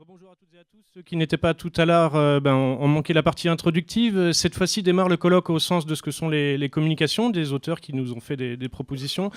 Rebonjour à toutes et à tous. Ceux qui n'étaient pas tout à l'heure ont manqué la partie introductive. Cette fois-ci démarre le colloque au sens de ce que sont les communications des auteurs qui nous ont fait des propositions.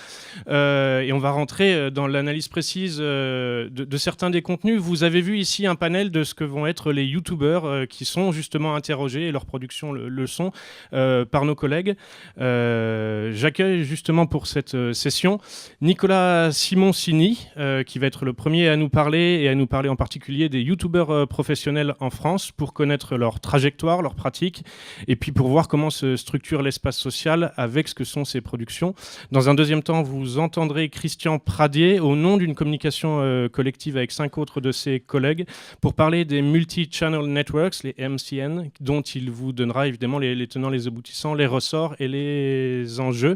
Et on va rentrer dans l'analyse précise de certains des contenus. Vous avez vu ici un panel de ce que vont être les youtubeurs qui sont justement interrogés, et leur production le sont, par nos collègues. J'accueille justement pour cette session Nicolas Simoncini, qui va être le premier à nous parler, et à nous parler en particulier des youtubeurs professionnels en France pour connaître leur trajectoire, leur pratique, et puis pour voir comment se structure l'espace social avec ce que sont ces productions. Dans un deuxième temps, vous entendrez Christian Pradier au nom d'une communication collective avec 5 autres de ses collègues pour parler des multi-channel networks, les MCN, dont il vous donnera évidemment les tenants, les aboutissants, les ressorts et les enjeux.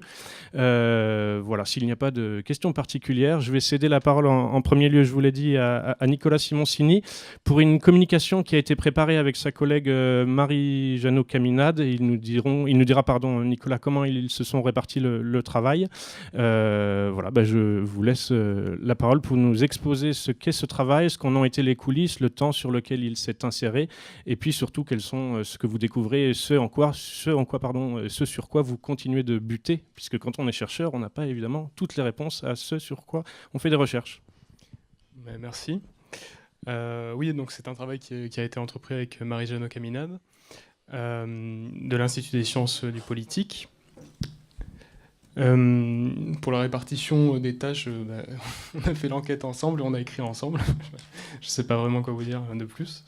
Voilà, s'il n'y a pas de questions particulières, je vais céder la parole en premier lieu, je vous l'ai dit, à Nicolas Simoncini pour une communication qui a été préparée avec sa collègue Marie-Jeannot Caminade. Il nous dira, Nicolas, comment ils se sont répartis le travail. Je vous laisse la parole pour nous exposer ce qu'est ce travail, ce qu'en ont été les coulisses, le temps sur lequel il s'est inséré, et puis surtout quels sont ce que vous découvrez et ce sur quoi vous continuez de buter, puisque quand on est chercheur, on n'a pas évidemment toutes les réponses à ce sur quoi on fait des recherches. Merci. Oui, donc c'est un travail qui a été entrepris avec Marie-Jeannot Caminade de l'Institut des sciences du politique. Pour la répartition des tâches, on a fait l'enquête ensemble et on a écrit ensemble. Je ne sais pas vraiment quoi vous dire de plus.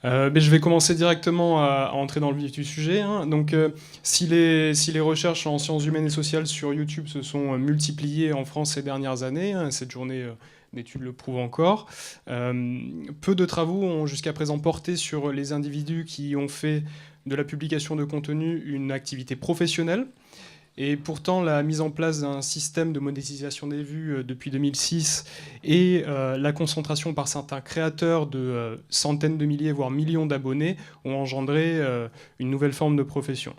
Mais je vais commencer directement à entrer dans le vif du sujet. Donc, si les recherches en sciences humaines et sociales sur YouTube se sont multipliées en France ces dernières années, cette journée d'études le prouve encore, peu de travaux ont jusqu'à présent porté sur les individus qui ont fait de la publication de contenu une activité professionnelle. Et pourtant, la mise en place d'un système de monétisation des vues depuis 2006 et la concentration par certains créateurs de centaines de milliers, voire millions d'abonnés ont engendré une nouvelle forme de profession.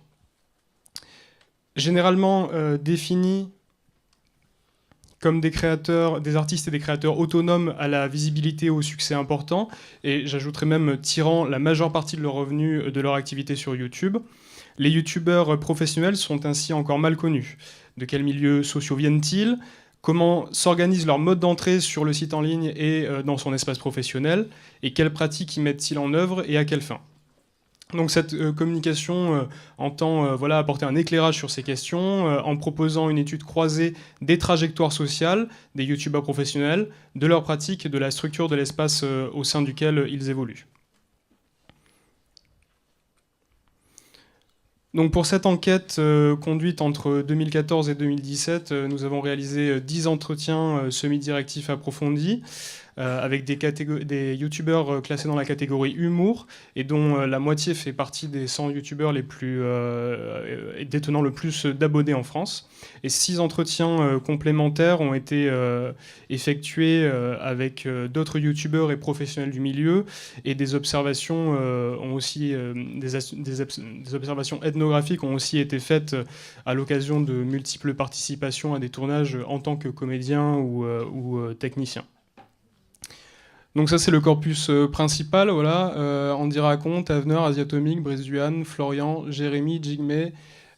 Généralement définis comme des artistes et des créateurs autonomes à la visibilité et au succès important, et j'ajouterais même tirant la majeure partie de leurs revenus de leur activité sur YouTube. Les youtubeurs professionnels sont ainsi encore mal connus. De quels milieux sociaux viennent-ils ? Comment s'organise leur mode d'entrée sur le site en ligne et dans son espace professionnel ? Et quelles pratiques y mettent-ils en œuvre et à quelle fin ? Donc cette communication entend apporter un éclairage sur ces questions en proposant une étude croisée des trajectoires sociales des youtubeurs professionnels, de leurs pratiques et de la structure de l'espace au sein duquel ils évoluent. Donc pour cette enquête conduite entre 2014 et 2017, nous avons réalisé 10 entretiens semi-directifs approfondis avec des youtubeurs classés dans la catégorie humour et dont la moitié fait partie des 100 youtubeurs les plus détenant le plus d'abonnés en France. Et 6 entretiens complémentaires ont été effectués avec d'autres youtubeurs et professionnels du milieu, et des observations des observations ethnographiques ont aussi été faites à l'occasion de multiples participations à des tournages en tant que comédien ou technicien. Donc ça, c'est le corpus principal. Voilà. Andy Raconte, Avener, Asiatomique, Brice Duhan, Florian, Jérémy, Jigme,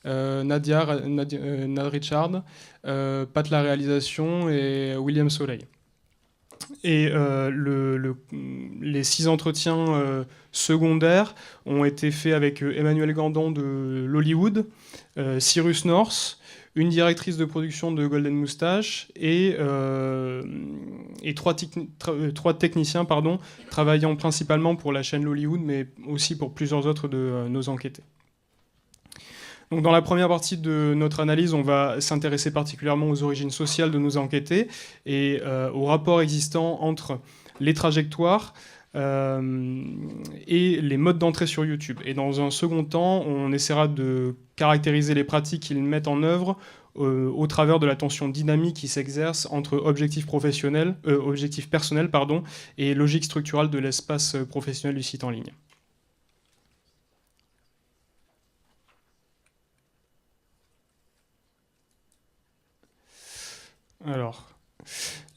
Nadia, Nad Richard, Pat la réalisation et William Soleil. Et les 6 entretiens secondaires ont été faits avec Emmanuel Gandon de l'Hollywood, Cyrus North, une directrice de production de Golden Moustache et 3 techniciens travaillant principalement pour la chaîne L'Hollywood, mais aussi pour plusieurs autres de nos enquêtés. Donc dans la première partie de notre analyse, on va s'intéresser particulièrement aux origines sociales de nos enquêtés et aux rapports existants entre les trajectoires et les modes d'entrée sur YouTube. Et dans un second temps, on essaiera de caractériser les pratiques qu'ils mettent en œuvre au travers de la tension dynamique qui s'exerce entre objectifs personnels et logique structurale de l'espace professionnel du site en ligne. Alors,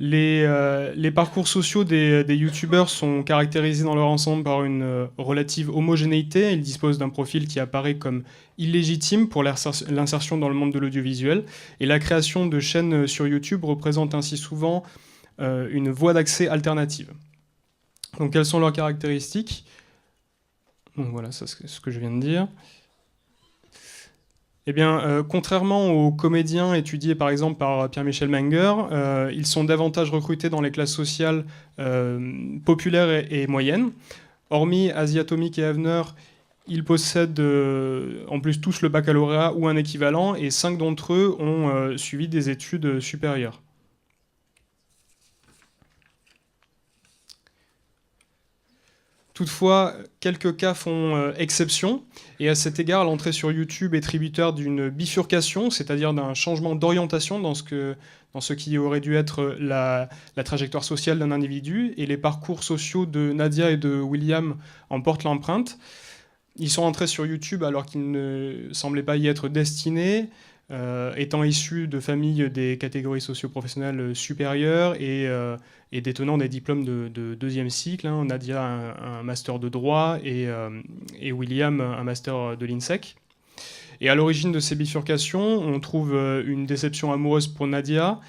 Les parcours sociaux des youtubeurs sont caractérisés dans leur ensemble par une relative homogénéité. Ils disposent d'un profil qui apparaît comme illégitime pour l'insertion dans le monde de l'audiovisuel. Et la création de chaînes sur YouTube représente ainsi souvent une voie d'accès alternative. Donc quelles sont leurs caractéristiques? Donc voilà, ça c'est ce que je viens de dire. Eh bien, contrairement aux comédiens étudiés par exemple par Pierre-Michel Menger, ils sont davantage recrutés dans les classes sociales populaires et moyennes. Hormis Asie Atomique et Avener, ils possèdent en plus tous le baccalauréat ou un équivalent, et 5 d'entre eux ont suivi des études supérieures. Toutefois, quelques cas font exception, et à cet égard, l'entrée sur YouTube est tributaire d'une bifurcation, c'est-à-dire d'un changement d'orientation dans ce qui aurait dû être la trajectoire sociale d'un individu, et les parcours sociaux de Nadia et de William en portent l'empreinte. Ils sont entrés sur YouTube alors qu'ils ne semblaient pas y être destinés, étant issus de familles des catégories socio-professionnelles supérieures et détenant des diplômes de deuxième cycle. Hein. Nadia un master de droit et William un master de l'INSEC. Et à l'origine de ces bifurcations, on trouve une déception amoureuse pour Nadia,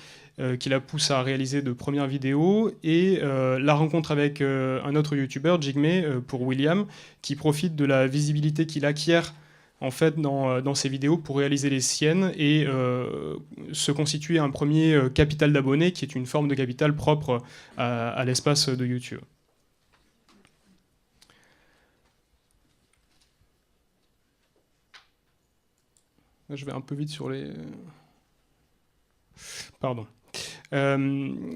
qui la pousse à réaliser de premières vidéos, et la rencontre avec un autre youtubeur, Jigme, pour William, qui profite de la visibilité qu'il acquiert en fait dans ses vidéos pour réaliser les siennes et se constituer un premier capital d'abonnés, qui est une forme de capital propre à l'espace de YouTube. Je vais un peu vite sur les... Pardon.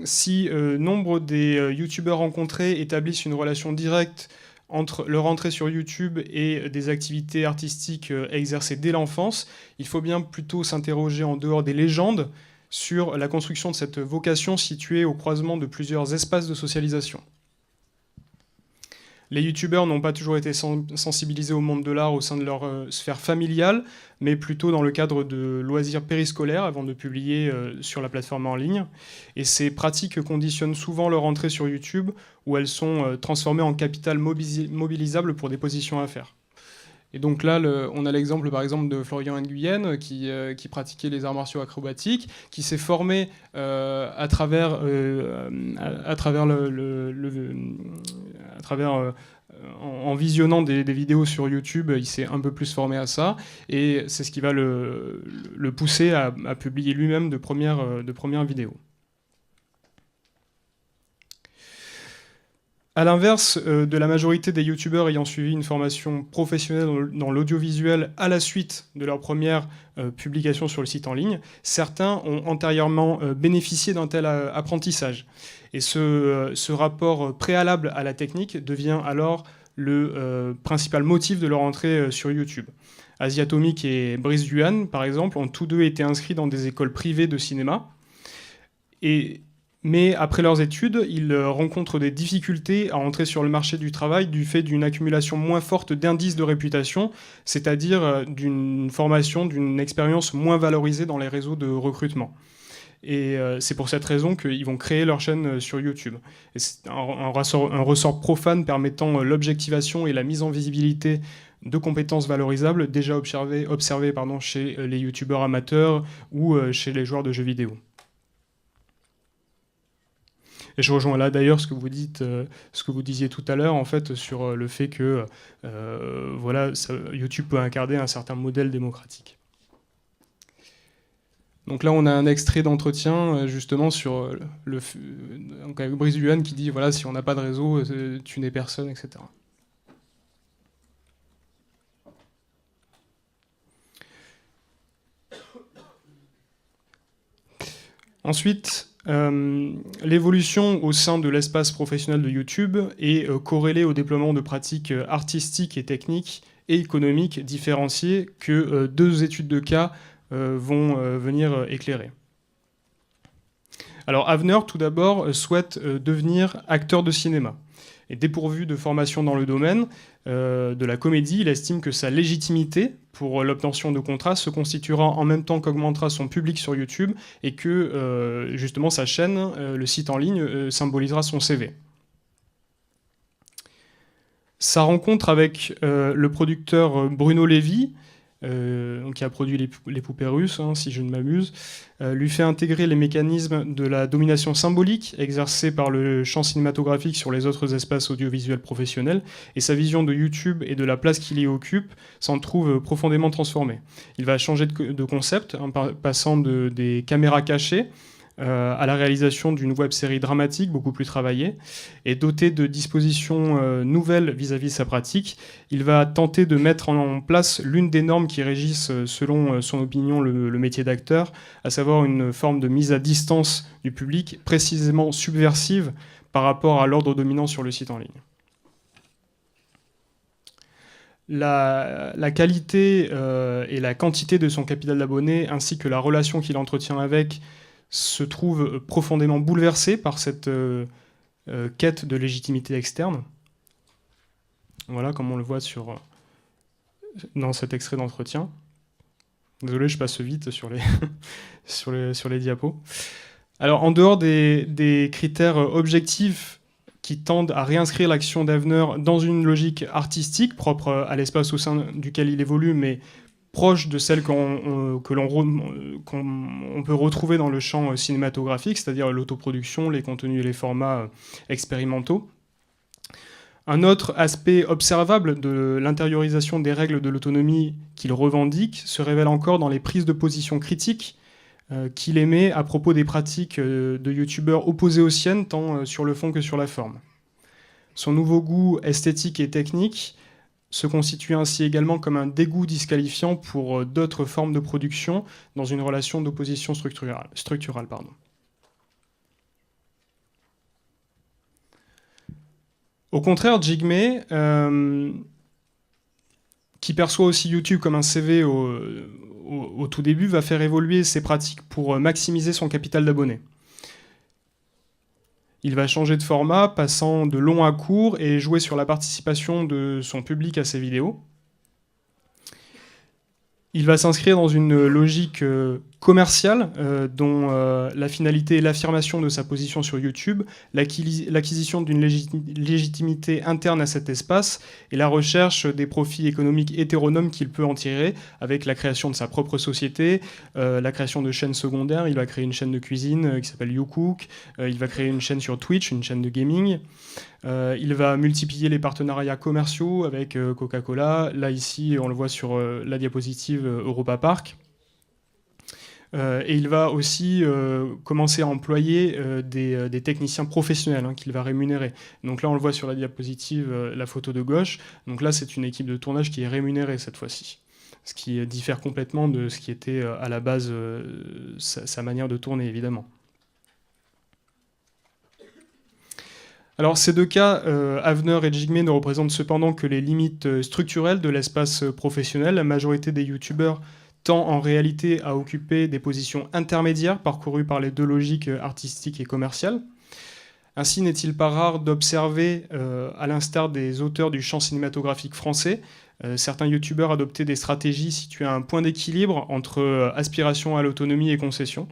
Si nombre des youtubeurs rencontrés établissent une relation directe entre leur entrée sur YouTube et des activités artistiques exercées dès l'enfance, il faut bien plutôt s'interroger en dehors des légendes sur la construction de cette vocation située au croisement de plusieurs espaces de socialisation. Les youtubeurs n'ont pas toujours été sensibilisés au monde de l'art au sein de leur sphère familiale, mais plutôt dans le cadre de loisirs périscolaires avant de publier sur la plateforme en ligne. Et ces pratiques conditionnent souvent leur entrée sur YouTube, où elles sont transformées en capital mobilisable pour des positions à faire. Et donc là, on a l'exemple par exemple de Florian Nguyen qui pratiquait les arts martiaux acrobatiques, qui s'est formé à travers en visionnant des vidéos sur YouTube, il s'est un peu plus formé à ça, et c'est ce qui va le pousser à publier lui-même de premières vidéos. A l'inverse de la majorité des youtubeurs ayant suivi une formation professionnelle dans l'audiovisuel à la suite de leur première publication sur le site en ligne, certains ont antérieurement bénéficié d'un tel apprentissage. Et ce rapport préalable à la technique devient alors le principal motif de leur entrée sur YouTube. Asie Atomique et Brice Duhan, par exemple, ont tous deux été inscrits dans des écoles privées de cinéma. Mais après leurs études, ils rencontrent des difficultés à entrer sur le marché du travail du fait d'une accumulation moins forte d'indices de réputation, c'est-à-dire d'une formation, d'une expérience moins valorisée dans les réseaux de recrutement. Et c'est pour cette raison qu'ils vont créer leur chaîne sur YouTube. Et c'est un ressort profane permettant l'objectivation et la mise en visibilité de compétences valorisables déjà observées chez les youtubeurs amateurs ou chez les joueurs de jeux vidéo. Et je rejoins là d'ailleurs ce que vous dites, ce que vous disiez tout à l'heure en fait sur le fait que voilà, YouTube peut incarner un certain modèle démocratique. Donc là, on a un extrait d'entretien justement sur donc avec Brice Duhan qui dit voilà, si on n'a pas de réseau, tu n'es personne, etc. Ensuite, l'évolution au sein de l'espace professionnel de YouTube est corrélée au déploiement de pratiques artistiques et techniques et économiques différenciées que deux études de cas vont venir éclairer. Alors Avener, tout d'abord, souhaite devenir acteur de cinéma. Et dépourvu de formation dans le domaine de la comédie, il estime que sa légitimité pour l'obtention de contrats se constituera en même temps qu'augmentera son public sur YouTube et que justement sa chaîne, le site en ligne, symbolisera son CV. Sa rencontre avec le producteur Bruno Lévy, qui a produit les poupées russes, hein, si je ne m'abuse, lui fait intégrer les mécanismes de la domination symbolique exercée par le champ cinématographique sur les autres espaces audiovisuels professionnels, et sa vision de YouTube et de la place qu'il y occupe s'en trouve profondément transformée. Il va changer de concept, hein, passant des caméras cachées à la réalisation d'une web-série dramatique beaucoup plus travaillée, et doté de dispositions nouvelles vis-à-vis de sa pratique, il va tenter de mettre en place l'une des normes qui régissent, selon son opinion, le métier d'acteur, à savoir une forme de mise à distance du public, précisément subversive par rapport à l'ordre dominant sur le site en ligne. La qualité et la quantité de son capital d'abonnés, ainsi que la relation qu'il entretient avec, se trouve profondément bouleversé par cette quête de légitimité externe. Voilà, comme on le voit dans cet extrait d'entretien. Désolé, je passe vite sur les diapos. Alors, en dehors des critères objectifs qui tendent à réinscrire l'action d'Avner dans une logique artistique propre à l'espace au sein duquel il évolue, mais proche de celle qu'on peut retrouver dans le champ cinématographique, c'est-à-dire l'autoproduction, les contenus et les formats expérimentaux. Un autre aspect observable de l'intériorisation des règles de l'autonomie qu'il revendique se révèle encore dans les prises de position critiques qu'il émet à propos des pratiques de youtubeurs opposés aux siennes, tant sur le fond que sur la forme. Son nouveau goût esthétique et technique se constitue ainsi également comme un dégoût disqualifiant pour d'autres formes de production dans une relation d'opposition structurale. Au contraire, Jigme, qui perçoit aussi YouTube comme un CV au tout début, va faire évoluer ses pratiques pour maximiser son capital d'abonnés. Il va changer de format, passant de long à court et jouer sur la participation de son public à ses vidéos. Il va s'inscrire dans une logique commerciale dont la finalité est l'affirmation de sa position sur YouTube, l'acquisition d'une légitimité interne à cet espace et la recherche des profits économiques hétéronomes qu'il peut en tirer avec la création de sa propre société, la création de chaînes secondaires. Il va créer une chaîne de cuisine qui s'appelle YouCook, il va créer une chaîne sur Twitch, une chaîne de gaming. Il va multiplier les partenariats commerciaux avec Coca-Cola. Là, ici, on le voit sur la diapositive Europa Park. Et il va aussi commencer à employer des techniciens professionnels qu'il va rémunérer. Donc là, on le voit sur la diapositive, la photo de gauche. Donc là, c'est une équipe de tournage qui est rémunérée cette fois-ci. Ce qui diffère complètement de ce qui était à la base sa manière de tourner, évidemment. Alors ces deux cas, Avner et Jigme, ne représentent cependant que les limites structurelles de l'espace professionnel. La majorité des youtubeurs tend en réalité à occuper des positions intermédiaires parcourues par les deux logiques artistiques et commerciales. Ainsi n'est-il pas rare d'observer, à l'instar des auteurs du champ cinématographique français, certains youtubeurs adopter des stratégies situées à un point d'équilibre entre aspiration à l'autonomie et concession.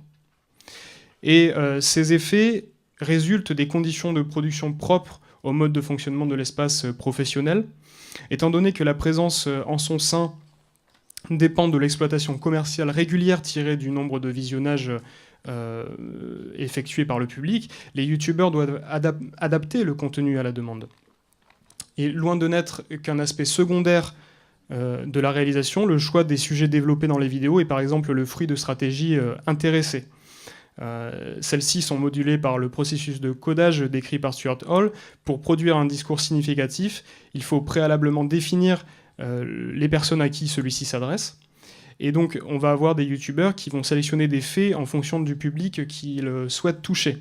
Et ces effets résultent des conditions de production propres au mode de fonctionnement de l'espace professionnel, étant donné que la présence en son sein dépend de l'exploitation commerciale régulière tirée du nombre de visionnages effectués par le public. Les youtubeurs doivent adapter le contenu à la demande. Et loin de n'être qu'un aspect secondaire de la réalisation, le choix des sujets développés dans les vidéos est par exemple le fruit de stratégies intéressées. Celles-ci sont modulées par le processus de codage décrit par Stuart Hall. Pour produire un discours significatif, il faut préalablement définir les personnes à qui celui-ci s'adresse. Et donc, on va avoir des youtubeurs qui vont sélectionner des faits en fonction du public qu'ils souhaitent toucher.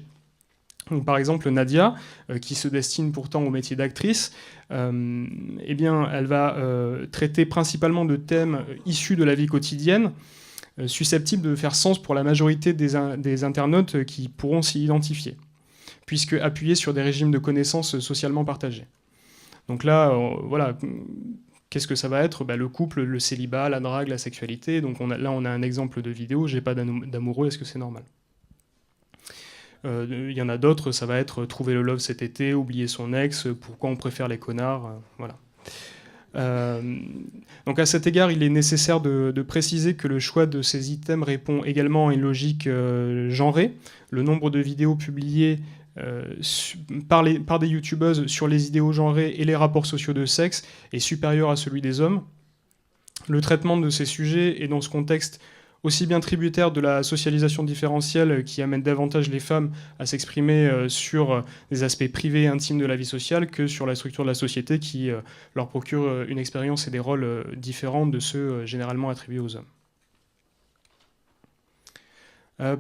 Donc, par exemple, Nadia, qui se destine pourtant au métier d'actrice, eh bien, elle va traiter principalement de thèmes issus de la vie quotidienne, susceptibles de faire sens pour la majorité des internautes qui pourront s'y identifier. puisque appuyé sur des régimes de connaissances socialement partagés. Donc là, voilà, qu'est-ce que ça va être? Le couple, le célibat, la drague, la sexualité. Donc là, on a un exemple de vidéo, j'ai pas d'amoureux, est-ce que c'est normal? Il y en a d'autres, ça va être trouver le love cet été, oublier son ex, pourquoi on préfère les connards, voilà. Donc à cet égard, il est nécessaire de préciser que le choix de ces items répond également à une logique genrée. Le nombre de vidéos publiées par des youtubeuses sur les idéaux genrés et les rapports sociaux de sexe est supérieur à celui des hommes. Le traitement de ces sujets est dans ce contexte aussi bien tributaire de la socialisation différentielle qui amène davantage les femmes à s'exprimer sur des aspects privés et intimes de la vie sociale que sur la structure de la société qui leur procure une expérience et des rôles différents de ceux généralement attribués aux hommes.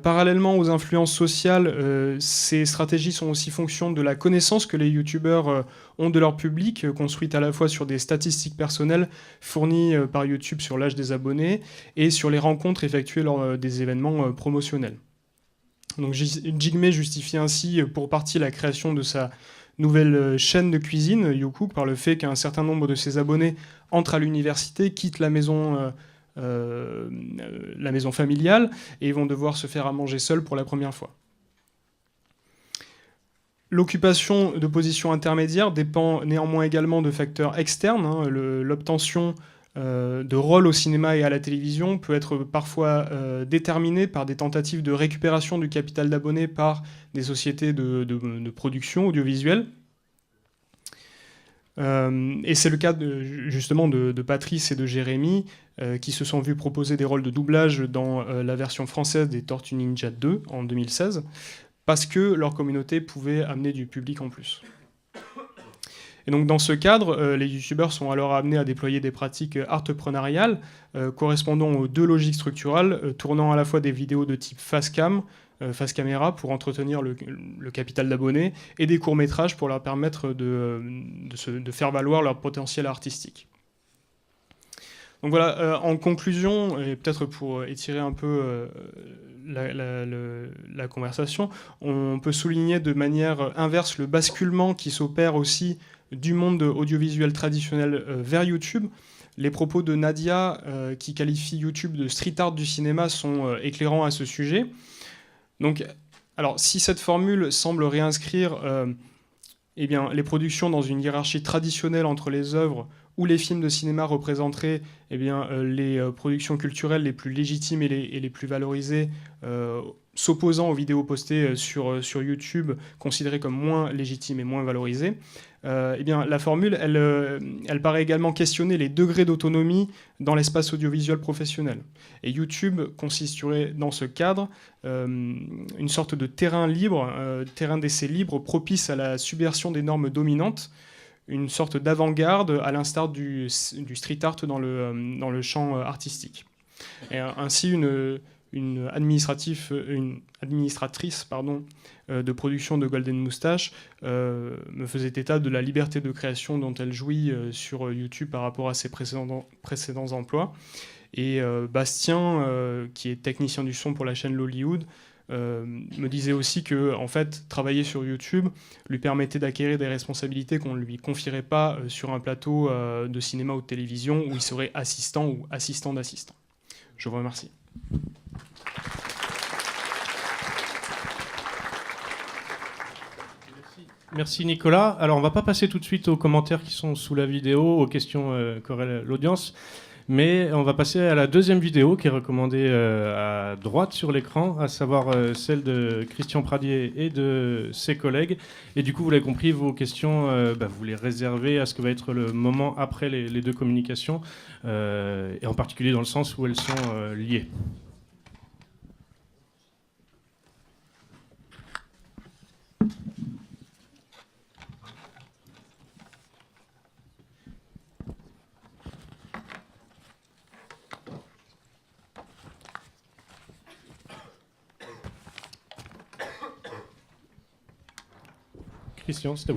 Parallèlement aux influences sociales, ces stratégies sont aussi fonction de la connaissance que les youtubeurs ont de leur public, construite à la fois sur des statistiques personnelles fournies par YouTube sur l'âge des abonnés et sur les rencontres effectuées lors des événements promotionnels. Donc Jigme justifie ainsi pour partie la création de sa nouvelle chaîne de cuisine, Youcook, par le fait qu'un certain nombre de ses abonnés entrent à l'université, quittent la maison familiale et vont devoir se faire à manger seuls pour la première fois. L'occupation de positions intermédiaires dépend néanmoins également de facteurs externes. L'obtention de rôles au cinéma et à la télévision peut être parfois déterminée par des tentatives de récupération du capital d'abonnés par des sociétés de production audiovisuelle. Et c'est le cas justement de Patrice et de Jérémy qui se sont vus proposer des rôles de doublage dans la version française des Tortues Ninja 2 en 2016 parce que leur communauté pouvait amener du public en plus. Et donc dans ce cadre, les youtubeurs sont alors amenés à déployer des pratiques entrepreneuriales correspondant aux deux logiques structurales, tournant à la fois des vidéos de type face caméra pour entretenir le capital d'abonnés et des courts-métrages pour leur permettre de faire valoir leur potentiel artistique. Donc voilà, en conclusion, et peut-être pour étirer un peu la conversation, on peut souligner de manière inverse le basculement qui s'opère aussi du monde audiovisuel traditionnel vers YouTube. Les propos de Nadia, qui qualifie YouTube de street art du cinéma, sont éclairants à ce sujet. Donc, alors, si cette formule semble réinscrire les productions dans une hiérarchie traditionnelle entre les œuvres où les films de cinéma représenteraient les productions culturelles les plus légitimes et les plus valorisées, s'opposant aux vidéos postées sur YouTube, considérées comme moins légitimes et moins valorisées, la formule, elle paraît également questionner les degrés d'autonomie dans l'espace audiovisuel professionnel. Et YouTube consisterait dans ce cadre une sorte de terrain libre, terrain d'essai libre, propice à la subversion des normes dominantes, une sorte d'avant-garde à l'instar du street art dans le champ artistique. Et ainsi, une administratrice de production de Golden Moustache me faisait état de la liberté de création dont elle jouit sur YouTube par rapport à ses précédents emplois. Et Bastien, qui est technicien du son pour la chaîne Lollywood, me disait aussi que en fait, travailler sur YouTube lui permettait d'acquérir des responsabilités qu'on ne lui confierait pas sur un plateau de cinéma ou de télévision où il serait assistant ou assistant d'assistant. Je vous remercie. Merci Nicolas. Alors on va pas passer tout de suite aux commentaires qui sont sous la vidéo, aux questions qu'aurait l'audience, mais on va passer à la deuxième vidéo qui est recommandée à droite sur l'écran, à savoir celle de Christian Pradier et de ses collègues. Et du coup, vous l'avez compris, vos questions, vous les réservez à ce que va être le moment après les deux communications, et en particulier dans le sens où elles sont liées.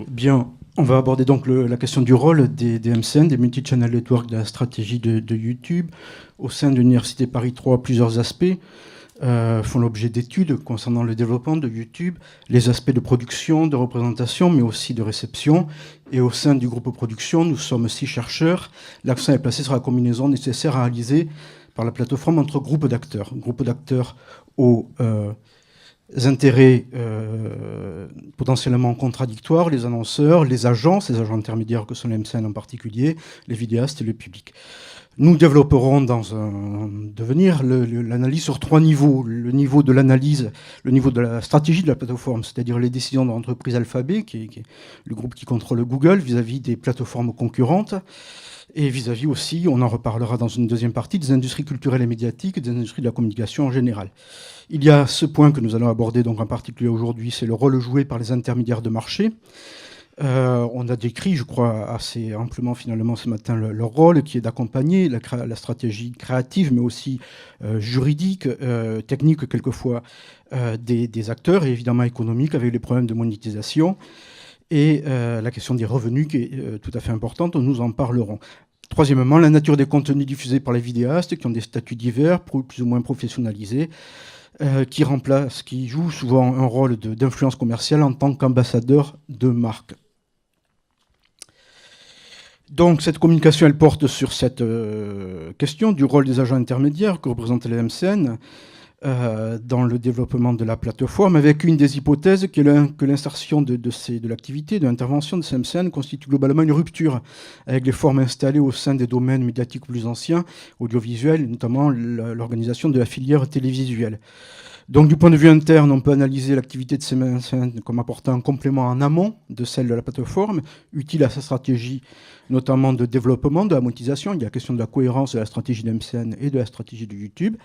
Bien, on va aborder donc la question du rôle des MCN, des Multi-Channel Network, de la stratégie de YouTube. Au sein de l'Université Paris 3, plusieurs aspects. font l'objet d'études concernant le développement de YouTube, les aspects de production, de représentation, mais aussi de réception. Et au sein du groupe production, nous sommes 6 chercheurs. L'accent est placé sur la combinaison nécessaire à réaliser par la plateforme entre groupes d'acteurs. Groupes d'acteurs aux intérêts potentiellement contradictoires, les annonceurs, les agents intermédiaires que sont les MCN en particulier, les vidéastes et le public. Nous développerons dans un devenir l'analyse sur 3 niveaux. Le niveau de l'analyse, le niveau de la stratégie de la plateforme, c'est-à-dire les décisions de l'entreprise Alphabet, qui est le groupe qui contrôle Google, vis-à-vis des plateformes concurrentes, et vis-à-vis aussi, on en reparlera dans une deuxième partie, des industries culturelles et médiatiques, des industries de la communication en général. Il y a ce point que nous allons aborder donc en particulier aujourd'hui, c'est le rôle joué par les intermédiaires de marché. On a décrit, je crois, assez amplement finalement ce matin leur rôle, qui est d'accompagner la stratégie créative, mais aussi juridique, technique quelquefois, des acteurs, et évidemment économique, avec les problèmes de monétisation, et la question des revenus qui est tout à fait importante, nous en parlerons. Troisièmement, la nature des contenus diffusés par les vidéastes, qui ont des statuts divers, plus ou moins professionnalisés, qui jouent souvent un rôle d'influence commerciale en tant qu'ambassadeur de marque. Donc cette communication, elle porte sur cette question du rôle des agents intermédiaires que représentent les MCN dans le développement de la plateforme, avec une des hypothèses qui est que l'insertion de l'activité, de l'intervention de ces MCN constitue globalement une rupture avec les formes installées au sein des domaines médiatiques plus anciens, audiovisuels, notamment l'organisation de la filière télévisuelle. Donc du point de vue interne, on peut analyser l'activité de ces MCN comme apportant un complément en amont de celle de la plateforme, utile à sa stratégie notamment de développement, de la monétisation. Il y a la question de la cohérence de la stratégie de MCN et de la stratégie de YouTube.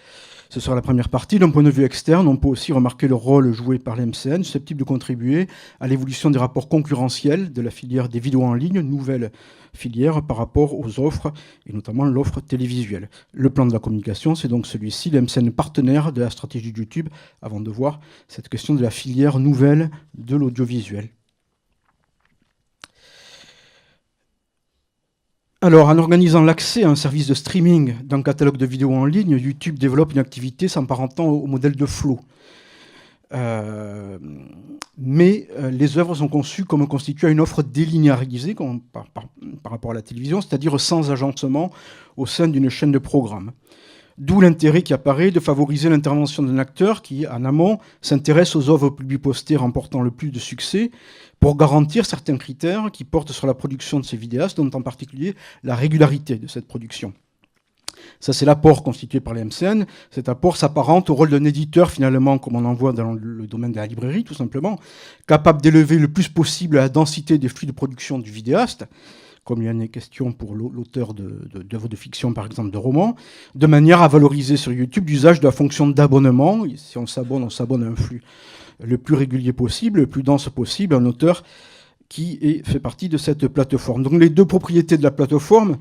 Ce sera la première partie. D'un point de vue externe, on peut aussi remarquer le rôle joué par les MCN, susceptible de contribuer à l'évolution des rapports concurrentiels de la filière des vidéos en ligne, nouvelle filière par rapport aux offres, et notamment l'offre télévisuelle. Le plan de la communication, c'est donc celui-ci, les MCN partenaires de la stratégie de YouTube, avant de voir cette question de la filière nouvelle de l'audiovisuel. Alors, en organisant l'accès à un service de streaming d'un catalogue de vidéos en ligne, YouTube développe une activité s'apparentant au modèle de flow. Mais les œuvres sont conçues comme constituant une offre délinéarisée par rapport à la télévision, c'est-à-dire sans agencement au sein d'une chaîne de programmes. D'où l'intérêt qui apparaît de favoriser l'intervention d'un acteur qui, en amont, s'intéresse aux œuvres publiées remportant le plus de succès pour garantir certains critères qui portent sur la production de ces vidéastes, dont en particulier la régularité de cette production. Ça, c'est l'apport constitué par les MCN. Cet apport s'apparente au rôle d'un éditeur, finalement, comme on en voit dans le domaine de la librairie, tout simplement, capable d'élever le plus possible la densité des flux de production du vidéaste, comme il y en est question pour l'auteur d'œuvres de fiction, par exemple, de romans, de manière à valoriser sur YouTube l'usage de la fonction d'abonnement. Si on s'abonne à un flux le plus régulier possible, le plus dense possible, un auteur qui fait partie de cette plateforme. Donc les deux propriétés de la plateforme,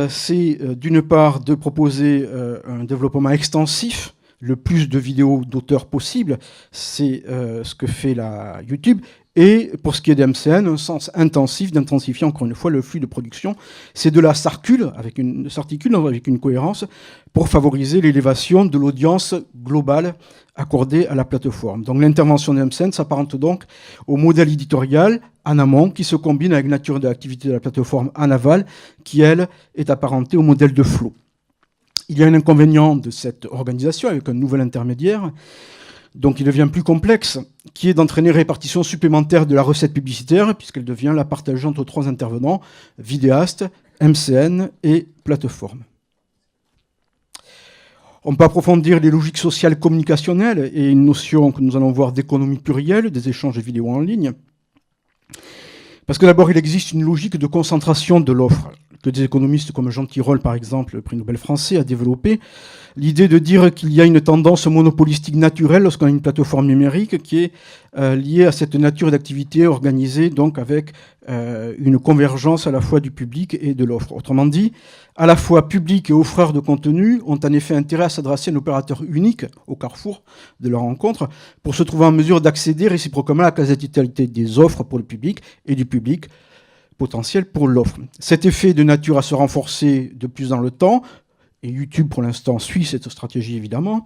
c'est d'une part de proposer un développement extensif, le plus de vidéos d'auteurs possible, c'est ce que fait la YouTube. Et pour ce qui est des MCN, un sens intensif d'intensifier encore une fois le flux de production. C'est de la s'articule avec une cohérence pour favoriser l'élévation de l'audience globale accordée à la plateforme. Donc l'intervention des MCN s'apparente donc au modèle éditorial en amont qui se combine avec la nature de l'activité de la plateforme en aval qui, elle, est apparentée au modèle de flow. Il y a un inconvénient de cette organisation avec un nouvel intermédiaire, donc il devient plus complexe, qui est d'entraîner une répartition supplémentaire de la recette publicitaire, puisqu'elle devient la partagée entre 3 intervenants, vidéastes, MCN et plateforme. On peut approfondir les logiques sociales communicationnelles et une notion que nous allons voir d'économie plurielle, des échanges de vidéos en ligne. Parce que d'abord, il existe une logique de concentration de l'offre, que des économistes comme Jean Tirole, par exemple, le prix Nobel français, a développé. L'idée de dire qu'il y a une tendance monopolistique naturelle lorsqu'on a une plateforme numérique qui est liée à cette nature d'activité organisée donc avec une convergence à la fois du public et de l'offre. Autrement dit, à la fois public et offreurs de contenu ont en effet intérêt à s'adresser à un opérateur unique au carrefour de leur rencontre pour se trouver en mesure d'accéder réciproquement à la quasi-totalité des offres pour le public et du public potentiel pour l'offre. Cet effet est de nature à se renforcer de plus dans le temps, et YouTube pour l'instant suit cette stratégie évidemment,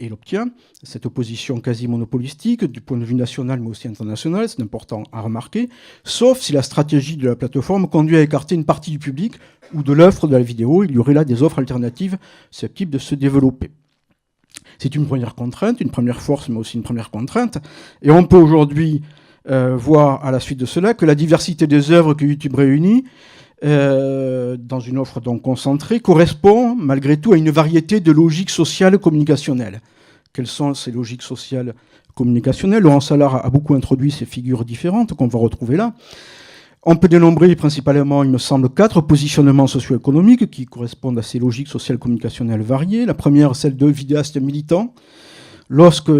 et l'obtient, cette position quasi monopolistique du point de vue national mais aussi international, c'est important à remarquer, sauf si la stratégie de la plateforme conduit à écarter une partie du public ou de l'offre de la vidéo. Il y aurait là des offres alternatives susceptibles de se développer. C'est une première contrainte, une première force, mais aussi une première contrainte. Et on peut aujourd'hui voir à la suite de cela que la diversité des œuvres que YouTube réunit dans une offre donc concentrée correspond malgré tout à une variété de logiques sociales communicationnelles. Quelles sont ces logiques sociales communicationnelles? Laurent Salard a beaucoup introduit ces figures différentes qu'on va retrouver là. On peut dénombrer principalement, il me semble, 4 positionnements socio-économiques qui correspondent à ces logiques sociales communicationnelles variées. La première, celle de vidéastes militants. Lorsque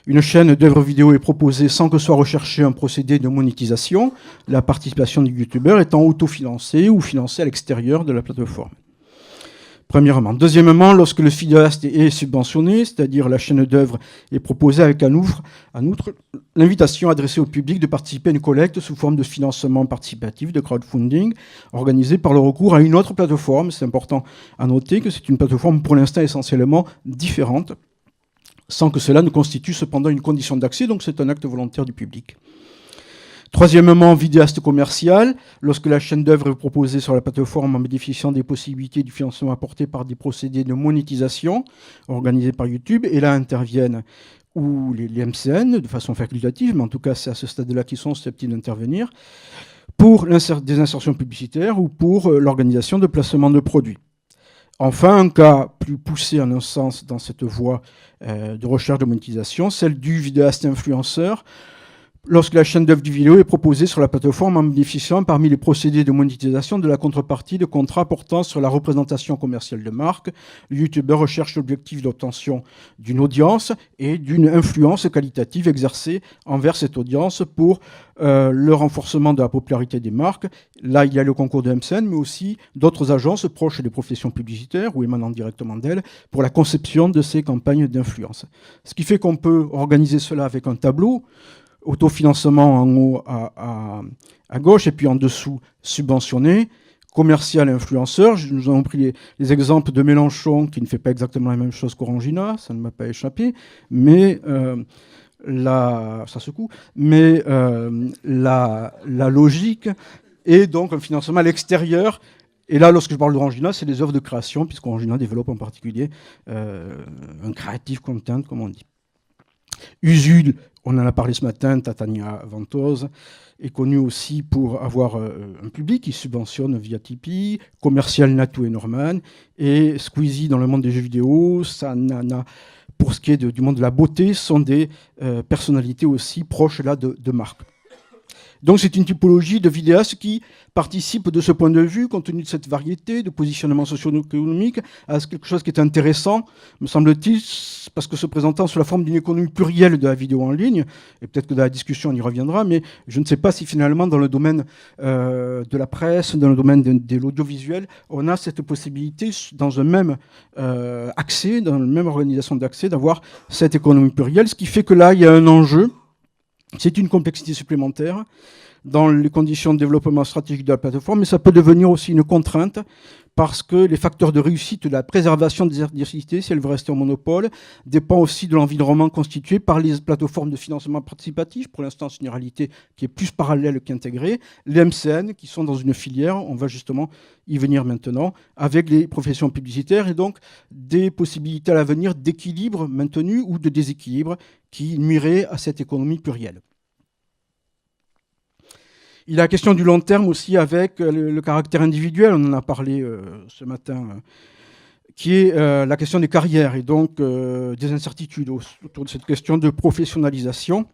une chaîne d'œuvres vidéo est proposée sans que soit recherché un procédé de monétisation, la participation du youtubeur étant autofinancée ou financée à l'extérieur de la plateforme. Premièrement. Deuxièmement, lorsque le vidéaste est subventionné, c'est-à-dire la chaîne d'œuvres est proposée avec en outre l'invitation adressée au public de participer à une collecte sous forme de financement participatif, de crowdfunding, organisée par le recours à une autre plateforme. C'est important à noter que c'est une plateforme pour l'instant essentiellement différente, sans que cela ne constitue cependant une condition d'accès, donc c'est un acte volontaire du public. Troisièmement, vidéaste commercial, lorsque la chaîne d'œuvres est proposée sur la plateforme en bénéficiant des possibilités du financement apporté par des procédés de monétisation organisés par YouTube, et là interviennent ou les MCN de façon facultative, mais en tout cas c'est à ce stade-là qu'ils sont susceptibles d'intervenir, pour des insertions publicitaires ou pour l'organisation de placement de produits. Enfin, un cas plus poussé en un sens dans cette voie de recherche de monétisation, celle du vidéaste influenceur, lorsque la chaîne d'œuvres du vidéo est proposée sur la plateforme en bénéficiant parmi les procédés de monétisation de la contrepartie de contrats portant sur la représentation commerciale de marque. Le youtubeur recherche l'objectif d'obtention d'une audience et d'une influence qualitative exercée envers cette audience pour le renforcement de la popularité des marques. Là, il y a le concours de MCN, mais aussi d'autres agences proches des professions publicitaires ou émanant directement d'elles pour la conception de ces campagnes d'influence. Ce qui fait qu'on peut organiser cela avec un tableau, autofinancement en haut à gauche et puis en dessous subventionné, commercial influenceur. Nous avons pris les exemples de Mélenchon qui ne fait pas exactement la même chose qu'Orangina, ça ne m'a pas échappé, mais ça secoue, mais la logique est donc un financement à l'extérieur. Et là, lorsque je parle d'Orangina, c'est des œuvres de création, puisqu'Orangina développe en particulier un creative content, comme on dit. Usul, on en a parlé ce matin, Tatania Ventose, est connu aussi pour avoir un public qui subventionne via Tipeee, Commercial Natou et Norman, et Squeezie dans le monde des jeux vidéo, Sanana pour ce qui est du monde de la beauté, sont des personnalités aussi proches là de marques. Donc c'est une typologie de vidéastes qui participe de ce point de vue, compte tenu de cette variété de positionnement socio-économique, à quelque chose qui est intéressant, me semble-t-il, parce que se présentant sous la forme d'une économie plurielle de la vidéo en ligne, et peut-être que dans la discussion on y reviendra, mais je ne sais pas si finalement dans le domaine de la presse, dans le domaine de l'audiovisuel, on a cette possibilité dans un même accès, dans la même organisation d'accès, d'avoir cette économie plurielle, ce qui fait que là il y a un enjeu. C'est une complexité supplémentaire dans les conditions de développement stratégique de la plateforme, mais ça peut devenir aussi une contrainte parce que les facteurs de réussite de la préservation des diversités, si elles veulent rester en monopole, dépendent aussi de l'environnement constitué par les plateformes de financement participatif. Pour l'instant, c'est une réalité qui est plus parallèle qu'intégrée. Les MCN, qui sont dans une filière, on va justement y venir maintenant, avec les professions publicitaires et donc des possibilités à l'avenir d'équilibre maintenu ou de déséquilibre qui nuiraient à cette économie plurielle. Il y a la question du long terme aussi avec le caractère individuel, on en a parlé ce matin, qui est la question des carrières et donc des incertitudes autour de cette question de professionnalisation.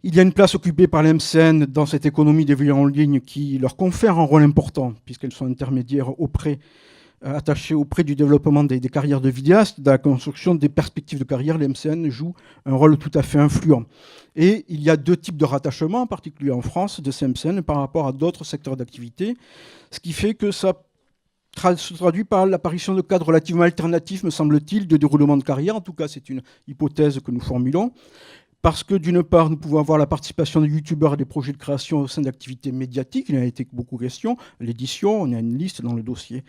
Il y a une place occupée par les MCN dans cette économie des vidéos en ligne qui leur confère un rôle important, puisqu'elles sont intermédiaires attachées auprès du développement des carrières de vidéastes, de la construction des perspectives de carrière. Les MCN jouent un rôle tout à fait influent. Et il y a deux types de rattachement, en particulier en France, de ces MCN par rapport à d'autres secteurs d'activité, ce qui fait que ça se traduit par l'apparition de cadres relativement alternatifs, me semble-t-il, de déroulement de carrière. En tout cas, c'est une hypothèse que nous formulons. parce que d'une part, nous pouvons avoir la participation des youtubeurs à des projets de création au sein d'activités médiatiques. Il en a été beaucoup question. L'édition, on a une liste dans le dossier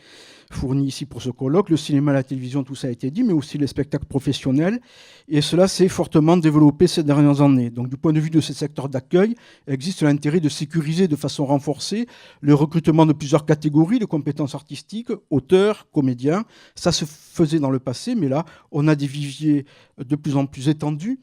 fourni ici pour ce colloque. Le cinéma, la télévision, tout ça a été dit, mais aussi les spectacles professionnels. Et cela s'est fortement développé ces dernières années. Donc du point de vue de ces secteurs d'accueil, il existe l'intérêt de sécuriser de façon renforcée le recrutement de plusieurs catégories de compétences artistiques, auteurs, comédiens. Ça se faisait dans le passé, mais là, on a des viviers de plus en plus étendus,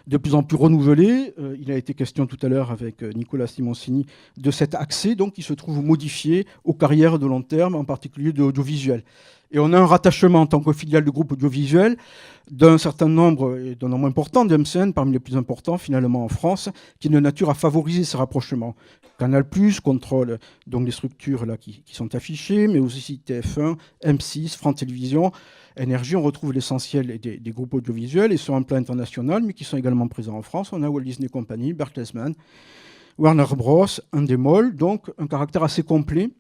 de plus en plus renouvelé. Il a été question tout à l'heure avec Nicolas Simoncini de cet accès donc, qui se trouve modifié aux carrières de long terme, en particulier de l'audiovisuel. Et on a un rattachement en tant que filiale de groupe audiovisuel d'un certain nombre, et d'un nombre important de MCN, parmi les plus importants finalement en France, qui est de nature à favoriser ces rapprochements. Canal+, contrôle donc les structures là, qui sont affichées, mais aussi TF1, M6, France Télévisions, Énergie. On retrouve l'essentiel des groupes audiovisuels et sur un plan international, mais qui sont également présents en France. On a Walt Disney Company, Bertelsmann, Warner Bros, Endemol, donc un caractère assez complet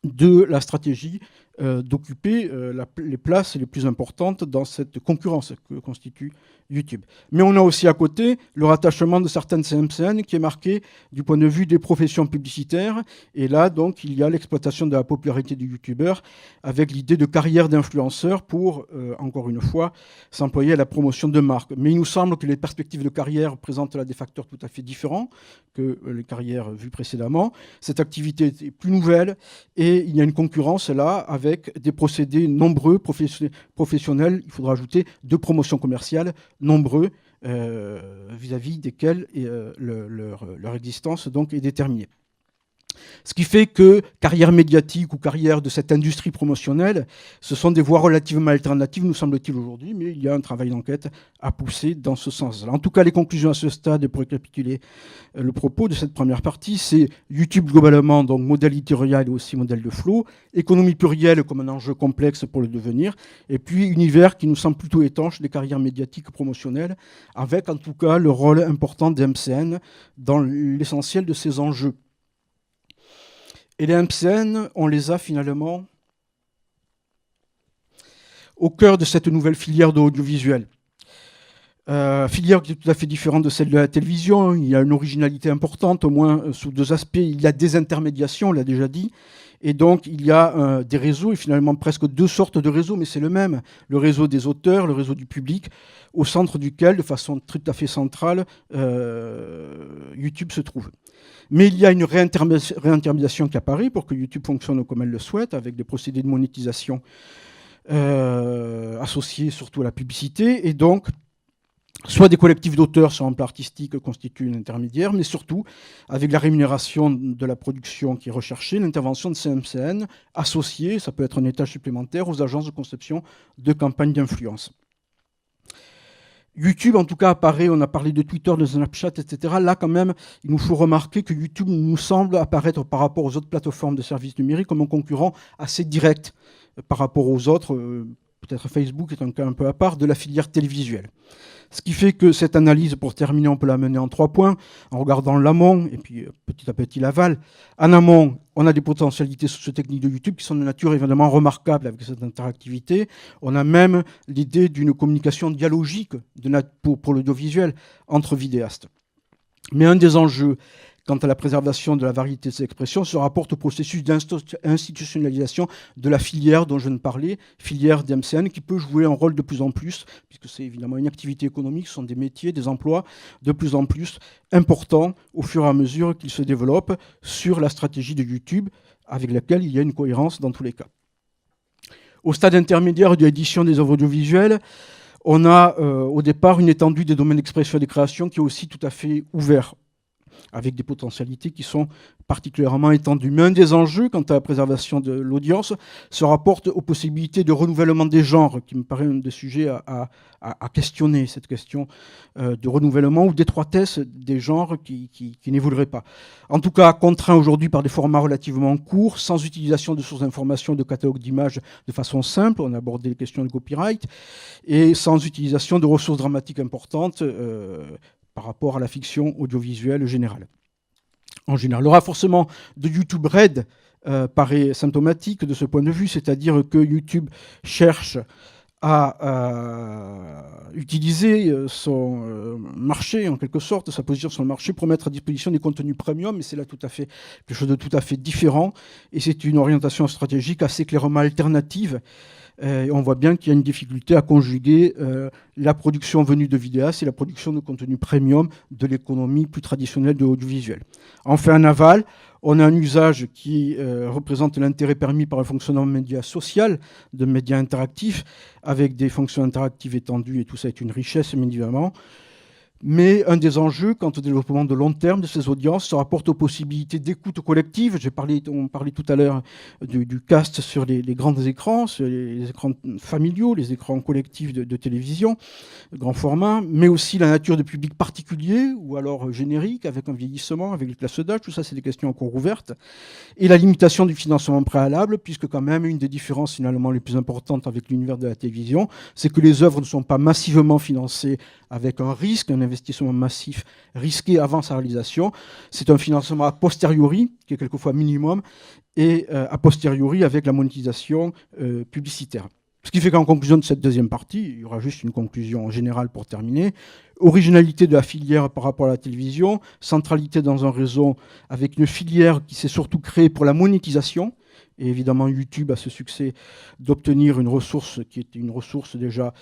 de la stratégie d'occuper les places les plus importantes dans cette concurrence que constitue YouTube. Mais on a aussi à côté le rattachement de certaines CMCN qui est marqué du point de vue des professions publicitaires. Et là, donc, il y a l'exploitation de la popularité du YouTuber avec l'idée de carrière d'influenceur pour, encore une fois, s'employer à la promotion de marques. Mais il nous semble que les perspectives de carrière présentent là des facteurs tout à fait différents que les carrières vues précédemment. Cette activité est plus nouvelle et il y a une concurrence là avec des procédés nombreux, professionnels, il faudra ajouter, de promotion commerciale nombreux vis-à-vis desquels leur existence donc, est déterminée. Ce qui fait que carrière médiatique ou carrière de cette industrie promotionnelle, ce sont des voies relativement alternatives, nous semble-t-il aujourd'hui, mais il y a un travail d'enquête à pousser dans ce sens-là. En tout cas, les conclusions à ce stade, pour récapituler le propos de cette première partie, c'est YouTube globalement, donc modèle éditorial et aussi modèle de flow, économie plurielle comme un enjeu complexe pour le devenir, et puis univers qui nous semble plutôt étanche des carrières médiatiques promotionnelles, avec en tout cas le rôle important des MCN dans l'essentiel de ces enjeux. Et les MCN, on les a finalement au cœur de cette nouvelle filière de l'audiovisuel. Filière qui est tout à fait différente de celle de la télévision. Il y a une originalité importante, au moins sous deux aspects. Il y a des intermédiations, on l'a déjà dit. Et donc, il y a des réseaux, et finalement presque deux sortes de réseaux, mais c'est le même. Le réseau des auteurs, le réseau du public, au centre duquel, de façon tout à fait centrale, YouTube se trouve. Mais il y a une réintermédiation qui apparaît pour que YouTube fonctionne comme elle le souhaite, avec des procédés de monétisation associés surtout à la publicité. Et donc, soit des collectifs d'auteurs sur un plan artistique constituent une intermédiaire, mais surtout, avec la rémunération de la production qui est recherchée, l'intervention de CMCN associée, ça peut être un étage supplémentaire, aux agences de conception de campagnes d'influence. YouTube, en tout cas, apparaît, on a parlé de Twitter, de Snapchat, etc. Là, quand même, il nous faut remarquer que YouTube nous semble apparaître par rapport aux autres plateformes de services numériques comme un concurrent assez direct par rapport aux autres, peut-être Facebook est un cas un peu à part, de la filière télévisuelle. Ce qui fait que cette analyse, pour terminer, on peut la mener en 3 points, en regardant l'amont et puis petit à petit l'aval. En amont, on a des potentialités socio-techniques de YouTube qui sont de nature évidemment remarquables avec cette interactivité. On a même l'idée d'une communication dialogique pour l'audiovisuel entre vidéastes. Mais un des enjeux quant à la préservation de la variété de ces expressions se rapporte au processus d'institutionnalisation de la filière dont je viens de parler, filière d'MCN, qui peut jouer un rôle de plus en plus, puisque c'est évidemment une activité économique, ce sont des métiers, des emplois de plus en plus importants au fur et à mesure qu'ils se développent sur la stratégie de YouTube, avec laquelle il y a une cohérence dans tous les cas. Au stade intermédiaire de l'édition des œuvres audiovisuelles, on a au départ une étendue des domaines d'expression et de création qui est aussi tout à fait ouvert, avec des potentialités qui sont particulièrement étendues. Mais un des enjeux, quant à la préservation de l'audience, se rapporte aux possibilités de renouvellement des genres, qui me paraît un des sujets à questionner, cette question de renouvellement ou d'étroitesse des genres qui n'évolueraient pas. En tout cas, contraint aujourd'hui par des formats relativement courts, sans utilisation de sources d'informations, de catalogues d'images de façon simple, on a abordé les questions de copyright, et sans utilisation de ressources dramatiques importantes, par rapport à la fiction audiovisuelle générale. En général, le renforcement de YouTube Red paraît symptomatique de ce point de vue, c'est-à-dire que YouTube cherche à utiliser son marché, en quelque sorte, sa position sur le marché pour mettre à disposition des contenus premium, et c'est là quelque chose de tout à fait différent, et c'est une orientation stratégique assez clairement alternative. Et on voit bien qu'il y a une difficulté à conjuguer la production venue de vidéastes et la production de contenu premium de l'économie plus traditionnelle de l'audiovisuel. Enfin, en aval, on a un usage qui représente l'intérêt permis par un fonctionnement média social, de médias interactifs, avec des fonctions interactives étendues, et tout ça est une richesse, bien évidemment. Mais un des enjeux quant au développement de long terme de ces audiences se rapporte aux possibilités d'écoute collective. On parlait tout à l'heure du cast sur les grands écrans, sur les écrans familiaux, les écrans collectifs de télévision, grand format, mais aussi la nature de public particulier ou alors générique, avec un vieillissement, avec les classes d'âge. Tout ça, c'est des questions encore ouvertes. Et la limitation du financement préalable, puisque quand même, une des différences finalement les plus importantes avec l'univers de la télévision, c'est que les œuvres ne sont pas massivement financées avec un risque, un investissement massif risqué avant sa réalisation. C'est un financement a posteriori, qui est quelquefois minimum, et a posteriori avec la monétisation publicitaire. Ce qui fait qu'en conclusion de cette deuxième partie, il y aura juste une conclusion générale pour terminer. Originalité de la filière par rapport à la télévision, centralité dans un réseau avec une filière qui s'est surtout créée pour la monétisation. Et évidemment, YouTube a ce succès d'obtenir une ressource qui est une ressource déjà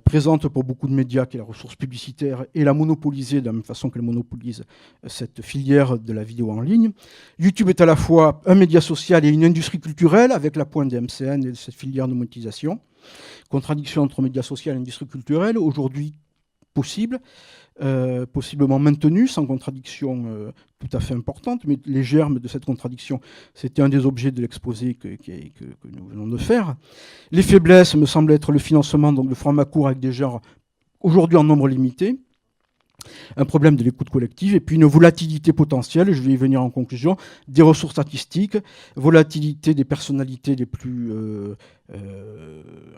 présente pour beaucoup de médias, qui est la ressource publicitaire, et la monopoliser de la même façon qu'elle monopolise cette filière de la vidéo en ligne. YouTube est à la fois un média social et une industrie culturelle, avec la pointe des MCN et de cette filière de monétisation. Contradiction entre média social et industrie culturelle, aujourd'hui possible, possiblement maintenue, sans contradiction tout à fait importante, mais les germes de cette contradiction, c'était un des objets de l'exposé que nous venons de faire. Les faiblesses me semblent être le financement, donc le format court avec des genres aujourd'hui en nombre limité, un problème de l'écoute collective, et puis une volatilité potentielle, je vais y venir en conclusion, des ressources artistiques, volatilité des personnalités les plus,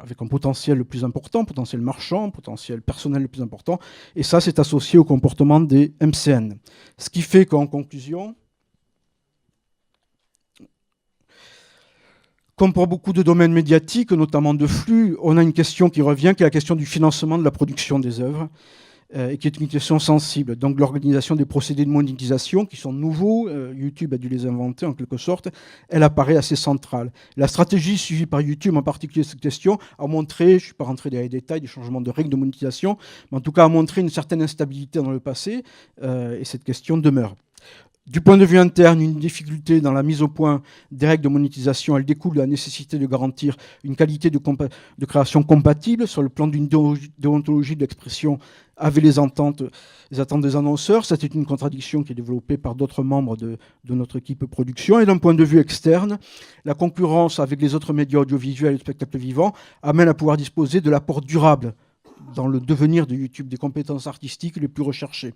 avec un potentiel le plus important, potentiel marchand, potentiel personnel le plus important, et ça c'est associé au comportement des MCN. Ce qui fait qu'en conclusion, comme pour beaucoup de domaines médiatiques, notamment de flux, on a une question qui revient, qui est la question du financement de la production des œuvres, et qui est une question sensible. Donc l'organisation des procédés de monétisation, qui sont nouveaux, YouTube a dû les inventer en quelque sorte, elle apparaît assez centrale. La stratégie suivie par YouTube, en particulier cette question, a montré, je ne suis pas rentré dans les détails des changements de règles de monétisation, mais en tout cas a montré une certaine instabilité dans le passé, et cette question demeure. Du point de vue interne, une difficulté dans la mise au point des règles de monétisation, elle découle de la nécessité de garantir une qualité de création compatible sur le plan d'une déontologie de l'expression avec les attentes des annonceurs. C'est une contradiction qui est développée par d'autres membres de notre équipe production. Et d'un point de vue externe, la concurrence avec les autres médias audiovisuels et le spectacle vivant amène à pouvoir disposer de l'apport durable dans le devenir de YouTube, des compétences artistiques les plus recherchées.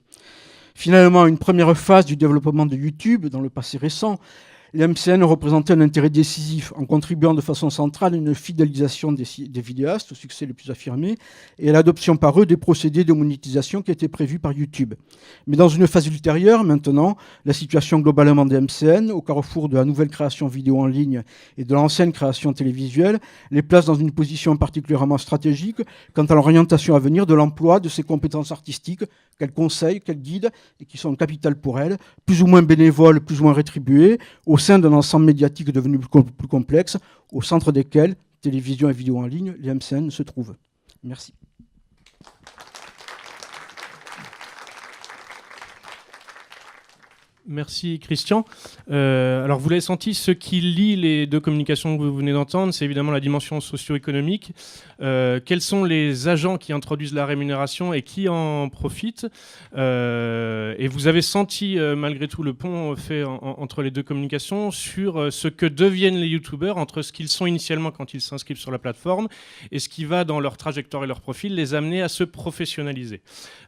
Finalement, une première phase du développement de YouTube, dans le passé récent, les MCN représentaient un intérêt décisif en contribuant de façon centrale à une fidélisation des vidéastes, au succès le plus affirmé, et à l'adoption par eux des procédés de monétisation qui étaient prévus par YouTube. Mais dans une phase ultérieure, maintenant, la situation globalement des MCN, au carrefour de la nouvelle création vidéo en ligne et de l'ancienne création télévisuelle, les place dans une position particulièrement stratégique quant à l'orientation à venir de l'emploi de ces compétences artistiques qu'elles conseillent, qu'elles guident et qui sont capitales pour elles, plus ou moins bénévoles, plus ou moins rétribuées, au sein d'un ensemble médiatique devenu plus complexe, au centre desquels, télévision et vidéo en ligne, les MCN se trouvent. Merci. Merci Christian. Alors vous l'avez senti, ce qui lie les deux communications que vous venez d'entendre, c'est évidemment la dimension socio-économique. Quels sont les agents qui introduisent la rémunération et qui en profitent, et vous avez senti malgré tout le pont fait entre les deux communications sur ce que deviennent les youtubeurs, entre ce qu'ils sont initialement quand ils s'inscrivent sur la plateforme et ce qui va dans leur trajectoire et leur profil les amener à se professionnaliser.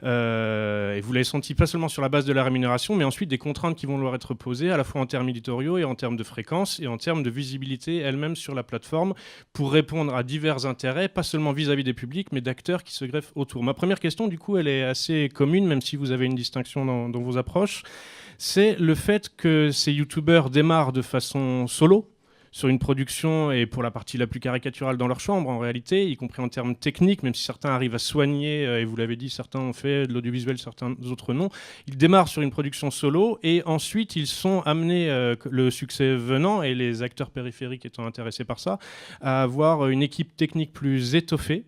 Et vous l'avez senti pas seulement sur la base de la rémunération, mais ensuite des contraintes qui vont leur être posées à la fois en termes éditoriaux et en termes de fréquence et en termes de visibilité elle-même sur la plateforme pour répondre à divers intérêts, pas seulement vis-à-vis des publics, mais d'acteurs qui se greffent autour. Ma première question, du coup, elle est assez commune, même si vous avez une distinction dans vos approches. C'est le fait que ces youtubeurs démarrent de façon solo, sur une production, et pour la partie la plus caricaturale dans leur chambre en réalité, y compris en termes techniques, même si certains arrivent à soigner, et vous l'avez dit, certains ont fait de l'audiovisuel, certains autres non. Ils démarrent sur une production solo et ensuite ils sont amenés, le succès venant et les acteurs périphériques étant intéressés par ça, à avoir une équipe technique plus étoffée.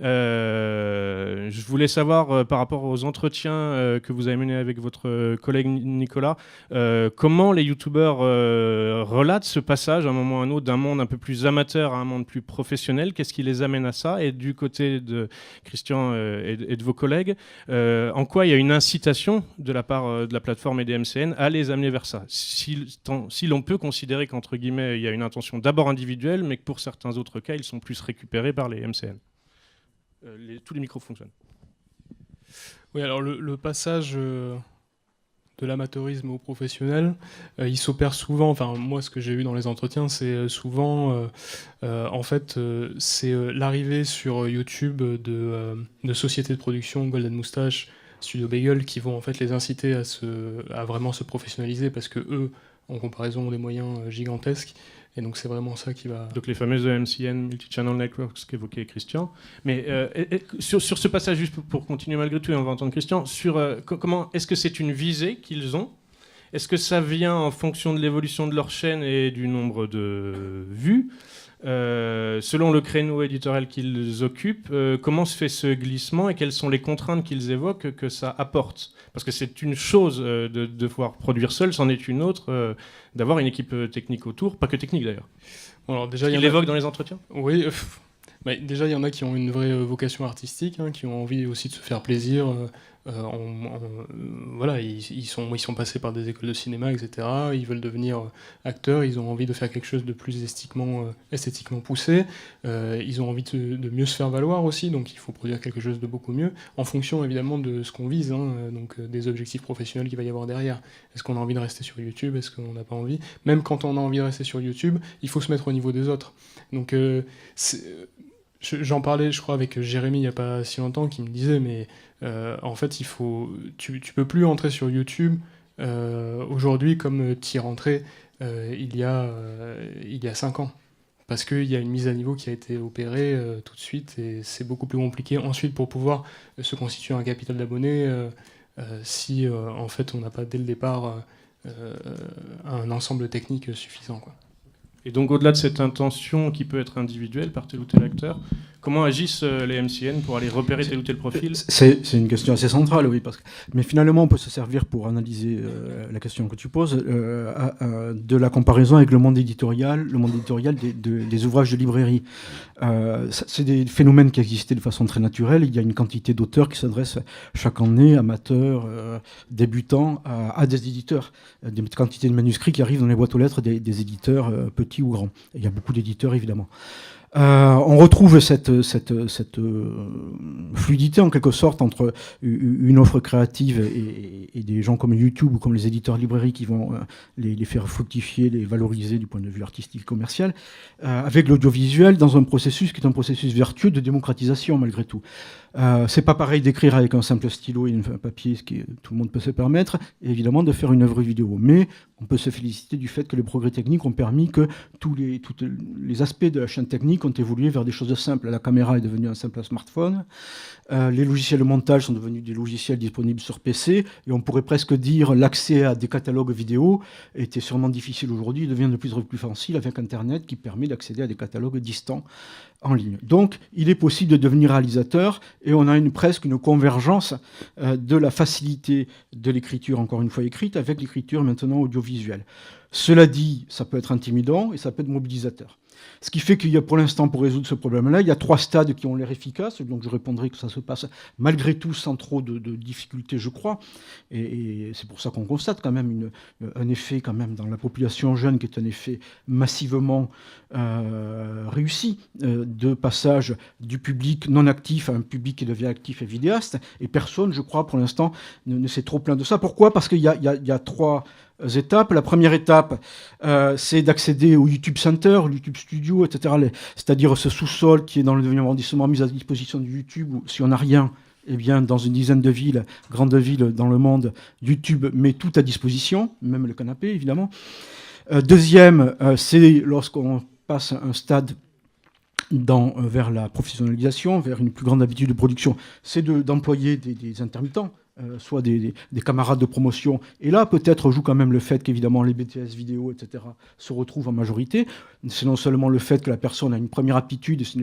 Je voulais savoir, par rapport aux entretiens que vous avez menés avec votre collègue Nicolas, comment les youtubeurs relatent ce passage à un moment ou à un autre d'un monde un peu plus amateur à un monde plus professionnel. Qu'est-ce qui les amène à ça? Et du côté de Christian et de vos collègues, en quoi il y a une incitation de la part de la plateforme et des MCN à les amener vers ça, si l'on peut considérer qu'entre guillemets il y a une intention d'abord individuelle, mais que pour certains autres cas ils sont plus récupérés par les MCN. Tous les micros fonctionnent. Oui, alors le passage de l'amateurisme au professionnel, il s'opère souvent, enfin moi ce que j'ai vu dans les entretiens, c'est souvent, en fait, c'est l'arrivée sur YouTube de sociétés de production, Golden Moustache, Studio Bagel, qui vont en fait les inciter à vraiment se professionnaliser, parce que eux, en comparaison, ont des moyens gigantesques. Et donc c'est vraiment ça qui va... Donc les fameuses MCN, Multi-Channel Networks qu'évoquait Christian. Mais sur ce passage, juste pour continuer malgré tout, et on va entendre Christian, sur comment est-ce que c'est une visée qu'ils ont? Est-ce que ça vient en fonction de l'évolution de leur chaîne et du nombre de vues? Selon le créneau éditorial qu'ils occupent, comment se fait ce glissement et quelles sont les contraintes qu'ils évoquent que ça apporte? Parce que c'est une chose de devoir produire seul, c'en est une autre d'avoir une équipe technique autour, pas que technique d'ailleurs. Bon, alors déjà, il l'évoque dans les entretiens? Oui, bah, déjà il y en a qui ont une vraie vocation artistique, hein, qui ont envie aussi de se faire plaisir. Voilà, ils sont passés par des écoles de cinéma, etc. Ils veulent devenir acteurs, ils ont envie de faire quelque chose de plus esthétiquement poussé. Ils ont envie de mieux se faire valoir aussi, donc il faut produire quelque chose de beaucoup mieux, en fonction évidemment de ce qu'on vise, hein, donc des objectifs professionnels qu'il va y avoir derrière. Est-ce qu'on a envie de rester sur YouTube? Est-ce qu'on n'a pas envie? Même quand on a envie de rester sur YouTube, il faut se mettre au niveau des autres. Donc j'en parlais, je crois, avec Jérémy il n'y a pas si longtemps, qui me disait, mais en fait, tu peux plus entrer sur YouTube aujourd'hui comme tu y rentrais il y a 5 ans. Parce qu'il y a une mise à niveau qui a été opérée tout de suite, et c'est beaucoup plus compliqué ensuite pour pouvoir se constituer un capital d'abonnés si en fait on n'a pas dès le départ un ensemble technique suffisant, quoi. Et donc au-delà de cette intention qui peut être individuelle par tel ou tel acteur, comment agissent les MCN pour aller repérer tel ou tel profil? C'est une question assez centrale, oui. Mais finalement, on peut se servir pour analyser la question que tu poses de la comparaison avec le monde éditorial des ouvrages de librairie. C'est des phénomènes qui existaient de façon très naturelle. Il y a une quantité d'auteurs qui s'adressent chaque année, amateurs, débutants, à des éditeurs. Des quantités de manuscrits qui arrivent dans les boîtes aux lettres des éditeurs petits ou grands. Et il y a beaucoup d'éditeurs, évidemment. On retrouve cette fluidité en quelque sorte entre une offre créative et des gens comme YouTube ou comme les éditeurs de librairie qui vont les faire fructifier, les valoriser du point de vue artistique et commercial, avec l'audiovisuel dans un processus qui est un processus vertueux de démocratisation malgré tout. C'est pas pareil d'écrire avec un simple stylo et un papier, ce que tout le monde peut se permettre, et évidemment de faire une œuvre vidéo. Mais on peut se féliciter du fait que les progrès techniques ont permis que tous les aspects de la chaîne technique ont évolué vers des choses simples. La caméra est devenue un simple smartphone, les logiciels de montage sont devenus des logiciels disponibles sur PC, et on pourrait presque dire l'accès à des catalogues vidéo était sûrement difficile aujourd'hui, il devient de plus en plus facile avec Internet qui permet d'accéder à des catalogues distants en ligne. Donc, il est possible de devenir réalisateur, et on a presque une convergence de la facilité de l'écriture, encore une fois écrite, avec l'écriture maintenant audiovisuelle. Cela dit, ça peut être intimidant et ça peut être mobilisateur. Ce qui fait qu'il y a pour l'instant, pour résoudre ce problème-là, il y a 3 stades qui ont l'air efficaces, donc je répondrai que ça se passe malgré tout sans trop de difficultés, je crois. Et c'est pour ça qu'on constate quand même un effet quand même dans la population jeune qui est un effet massivement réussi de passage du public non actif à un public qui devient actif et vidéaste. Et personne, je crois, pour l'instant, ne s'est trop plaint de ça. Pourquoi? Parce qu'il y a 3 étapes. La première étape, c'est d'accéder au YouTube Center, au YouTube Studio, etc. C'est-à-dire ce sous-sol qui est dans le 9e arrondissement mis à disposition de YouTube, où si on n'a rien, eh bien, dans une dizaine de villes, grandes villes dans le monde, YouTube met tout à disposition, même le canapé, évidemment. Deuxième, c'est lorsqu'on passe un stade vers la professionnalisation, vers une plus grande habitude de production, c'est d'employer des intermittents, soit des camarades de promotion. Et là, peut-être joue quand même le fait qu'évidemment les BTS vidéo, etc., se retrouvent en majorité. C'est non seulement le fait que la personne a une première aptitude, et c'est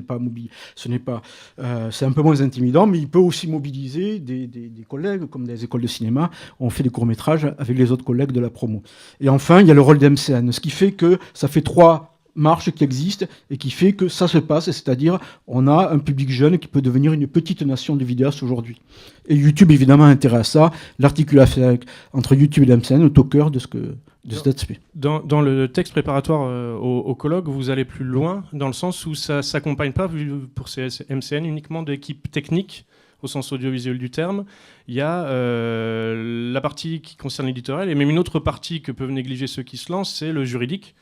un peu moins intimidant, mais il peut aussi mobiliser des collègues, comme des écoles de cinéma. On fait des courts-métrages avec les autres collègues de la promo. Et enfin, il y a le rôle d'MCN, ce qui fait que ça fait 3 marche qui existe et qui fait que ça se passe, c'est-à-dire on a un public jeune qui peut devenir une petite nation de vidéastes aujourd'hui. Et YouTube évidemment a intérêt à ça. L'articulation entre YouTube et l'MCN est au cœur de cet aspect. Dans le texte préparatoire au colloque, vous allez plus loin dans le sens où ça s'accompagne pas pour ces MCN uniquement d'équipes techniques au sens audiovisuel du terme. Il y a la partie qui concerne l'éditorial et même une autre partie que peuvent négliger ceux qui se lancent, c'est le juridique.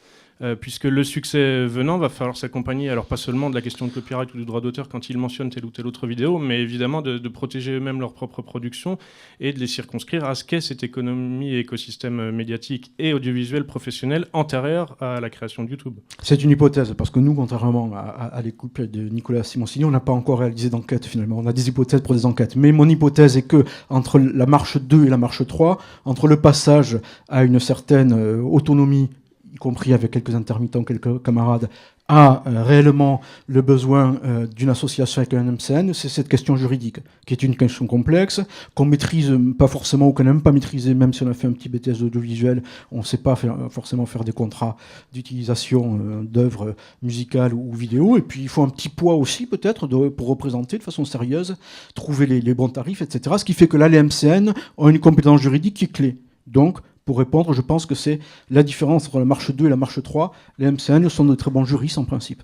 Puisque le succès venant va falloir s'accompagner, alors pas seulement de la question de copyright ou du droit d'auteur quand ils mentionnent telle ou telle autre vidéo, mais évidemment de protéger eux-mêmes leur propre production et de les circonscrire à ce qu'est cette économie et écosystème médiatique et audiovisuel professionnel antérieur à la création de YouTube. C'est une hypothèse, parce que nous, contrairement à l'équipe de Nicolas Simoncini, on n'a pas encore réalisé d'enquête finalement. On a des hypothèses pour des enquêtes. Mais mon hypothèse est que entre la marche 2 et la marche 3, entre le passage à une certaine autonomie, y compris avec quelques intermittents, quelques camarades, a réellement le besoin d'une association avec un MCN, c'est cette question juridique, qui est une question complexe, qu'on maîtrise pas forcément ou qu'on n'aime pas maîtriser, même si on a fait un petit BTS audiovisuel, on ne sait pas forcément faire des contrats d'utilisation d'œuvres musicales ou vidéo, et puis il faut un petit poids aussi peut-être pour représenter de façon sérieuse, trouver les bons tarifs, etc. Ce qui fait que là, les MCN ont une compétence juridique qui est clé. Donc, pour répondre, je pense que c'est la différence entre la marche 2 et la marche 3. Les MCN sont de très bons juristes en principe.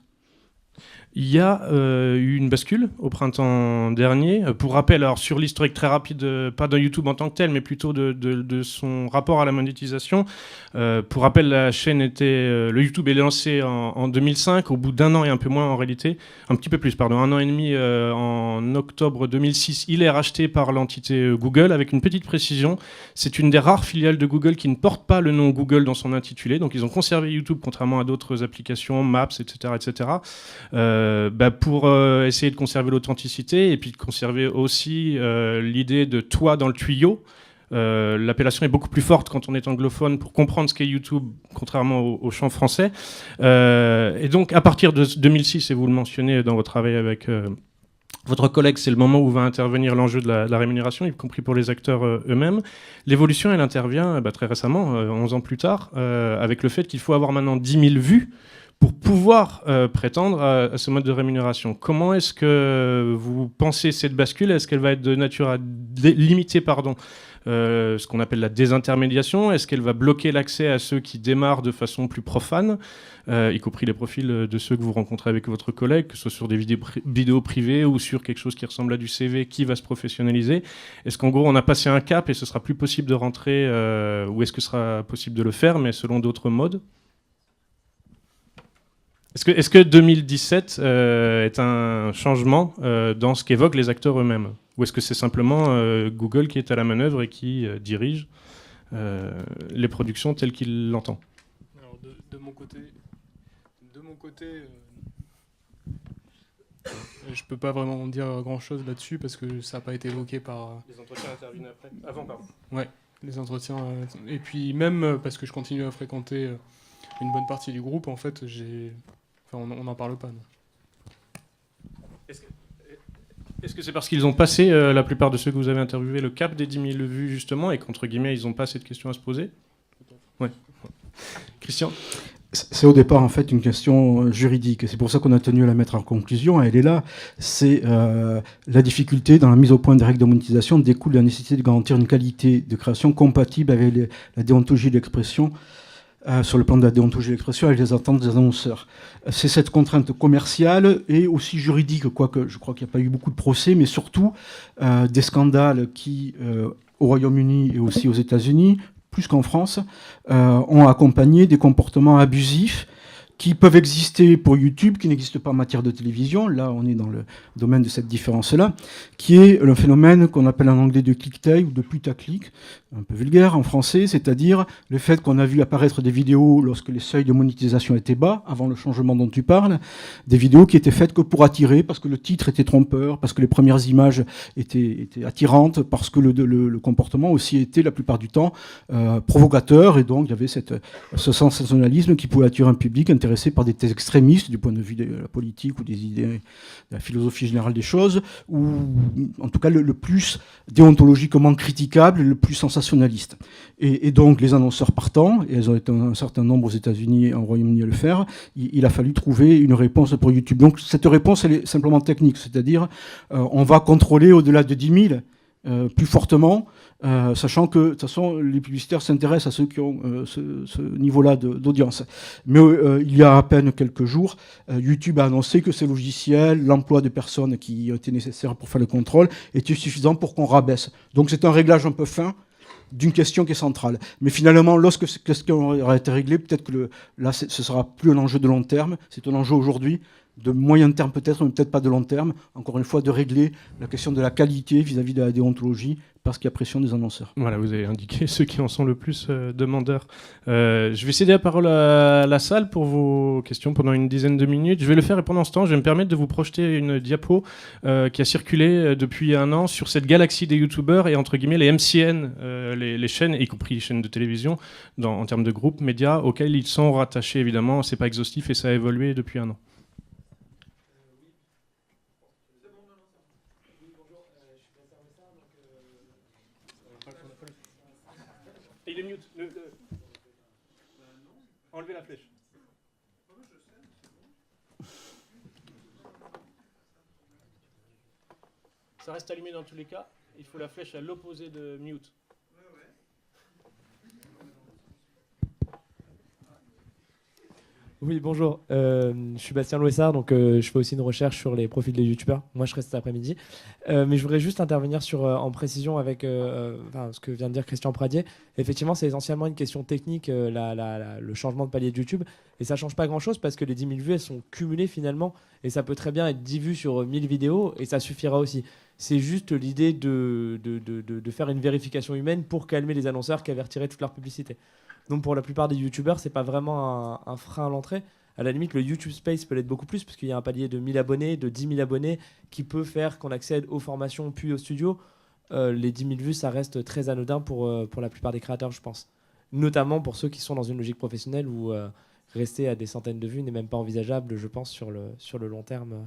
Il y a eu une bascule au printemps dernier. Pour rappel, alors sur l'historique très rapide, pas de YouTube en tant que tel, mais plutôt de son rapport à la monétisation. Pour rappel, la chaîne le YouTube est lancé en 2005, au bout d'un an et un peu moins en réalité, un petit peu plus, pardon, 1 an et demi en octobre 2006, il est racheté par l'entité Google avec une petite précision. C'est une des rares filiales de Google qui ne porte pas le nom Google dans son intitulé. Donc ils ont conservé YouTube contrairement à d'autres applications, Maps, etc., etc. Pour essayer de conserver l'authenticité et puis de conserver aussi l'idée de toi dans le tuyau. L'appellation est beaucoup plus forte quand on est anglophone pour comprendre ce qu'est YouTube, contrairement au champ français. Et donc, à partir de 2006, et vous le mentionnez dans votre travail avec votre collègue, c'est le moment où va intervenir l'enjeu de la rémunération, y compris pour les acteurs eux-mêmes. L'évolution, elle intervient très récemment, 11 ans plus tard, avec le fait qu'il faut avoir maintenant 10 000 vues pour pouvoir prétendre à ce mode de rémunération. Comment est-ce que vous pensez cette bascule ? Est-ce qu'elle va être de nature à limiter ce qu'on appelle la désintermédiation ? Est-ce qu'elle va bloquer l'accès à ceux qui démarrent de façon plus profane, y compris les profils de ceux que vous rencontrez avec votre collègue, que ce soit sur des vidéos privées ou sur quelque chose qui ressemble à du CV qui va se professionnaliser ? Est-ce qu'en gros on a passé un cap et ce sera plus possible de rentrer, ou est-ce que ce sera possible de le faire, mais selon d'autres modes ? Est-ce que 2017 est un changement dans ce qu'évoquent les acteurs eux-mêmes ? Ou est-ce que c'est simplement Google qui est à la manœuvre et qui dirige les productions telles qu'il l'entend ? Alors de mon côté, je peux pas vraiment dire grand-chose là-dessus parce que ça n'a pas été évoqué par... Les entretiens interviennent après. Avant, pardon. Ouais, les entretiens. Et puis même parce que je continue à fréquenter une bonne partie du groupe, en fait, on n'en parle pas. Non. Est-ce que c'est parce qu'ils ont passé, la plupart de ceux que vous avez interviewés, le cap des 10 000 vues, justement, et qu'entre guillemets, ils n'ont pas cette question à se poser ? Ouais. Christian ? C'est au départ, en fait, une question juridique. C'est pour ça qu'on a tenu à la mettre en conclusion. Elle est là. C'est la difficulté dans la mise au point des règles de monétisation découle de la nécessité de garantir une qualité de création compatible avec la déontologie de l'expression, sur le plan de la déontologie de l'expression avec les attentes des annonceurs. C'est cette contrainte commerciale et aussi juridique, quoique je crois qu'il n'y a pas eu beaucoup de procès, mais surtout des scandales qui, au Royaume-Uni et aussi aux États-Unis, plus qu'en France, ont accompagné des comportements abusifs qui peuvent exister pour YouTube, qui n'existent pas en matière de télévision. Là, on est dans le domaine de cette différence-là, qui est le phénomène qu'on appelle en anglais de clicktail ou de putaclic. un peu vulgaire en français, c'est-à-dire le fait qu'on a vu apparaître des vidéos lorsque les seuils de monétisation étaient bas, avant le changement dont tu parles, des vidéos qui étaient faites que pour attirer, parce que le titre était trompeur, parce que les premières images étaient attirantes, parce que le comportement aussi était la plupart du temps provocateur, et donc il y avait ce sensationnalisme qui pouvait attirer un public intéressé par des thèses extrémistes du point de vue de la politique ou des idées de la philosophie générale des choses, ou en tout cas le plus déontologiquement critiquable, le plus sensationnaliste. Et donc les annonceurs partant, et elles ont été un certain nombre aux États-Unis et au Royaume-Uni à le faire, il a fallu trouver une réponse pour YouTube. Donc cette réponse, elle est simplement technique, c'est-à-dire on va contrôler au-delà de 10 000 plus fortement, sachant que de toute façon les publicitaires s'intéressent à ceux qui ont ce niveau-là d'audience. Mais il y a à peine quelques jours, YouTube a annoncé que ces logiciels, l'emploi de personnes qui étaient nécessaires pour faire le contrôle, était suffisant pour qu'on rabaisse. Donc c'est un réglage un peu fin d'une question qui est centrale. Mais finalement, lorsque cette question aura été réglée, peut-être que là, ce ne sera plus un enjeu de long terme, c'est un enjeu aujourd'hui de moyen terme peut-être, mais peut-être pas de long terme, encore une fois, de régler la question de la qualité vis-à-vis de la déontologie, parce qu'il y a pression des annonceurs. Voilà, vous avez indiqué ceux qui en sont le plus demandeurs. Je vais céder la parole à la salle pour vos questions pendant une dizaine de minutes. Je vais le faire et pendant ce temps, je vais me permettre de vous projeter une diapo qui a circulé depuis un an sur cette galaxie des youtubeurs et entre guillemets les MCN, les chaînes, y compris les chaînes de télévision, en termes de groupes médias auxquels ils sont rattachés évidemment. C'est pas exhaustif et ça a évolué depuis un an. Il est mute. Enlevez la flèche. Ça reste allumé dans tous les cas. Il faut la flèche à l'opposé de mute. Oui, bonjour. Je suis Bastien Louessard, donc je fais aussi une recherche sur les profils des youtubeurs. Moi, je reste cet après-midi. Mais je voudrais juste intervenir en précision avec ce que vient de dire Christian Pradier. Effectivement, c'est essentiellement une question technique, le changement de palier de YouTube. Et ça ne change pas grand-chose parce que les 10 000 vues, elles sont cumulées finalement. Et ça peut très bien être 10 vues sur 1000 vidéos et ça suffira aussi. C'est juste l'idée de faire une vérification humaine pour calmer les annonceurs qui avertiraient toute leur publicité. Donc pour la plupart des youtubeurs, c'est pas vraiment un frein à l'entrée. À la limite, le YouTube Space peut l'être beaucoup plus parce qu'il y a un palier de 1000 abonnés, de 10 000 abonnés qui peut faire qu'on accède aux formations puis au studio. Les 10 000 vues, ça reste très anodin pour la plupart des créateurs, je pense. Notamment pour ceux qui sont dans une logique professionnelle où rester à des centaines de vues n'est même pas envisageable, je pense, sur le long terme.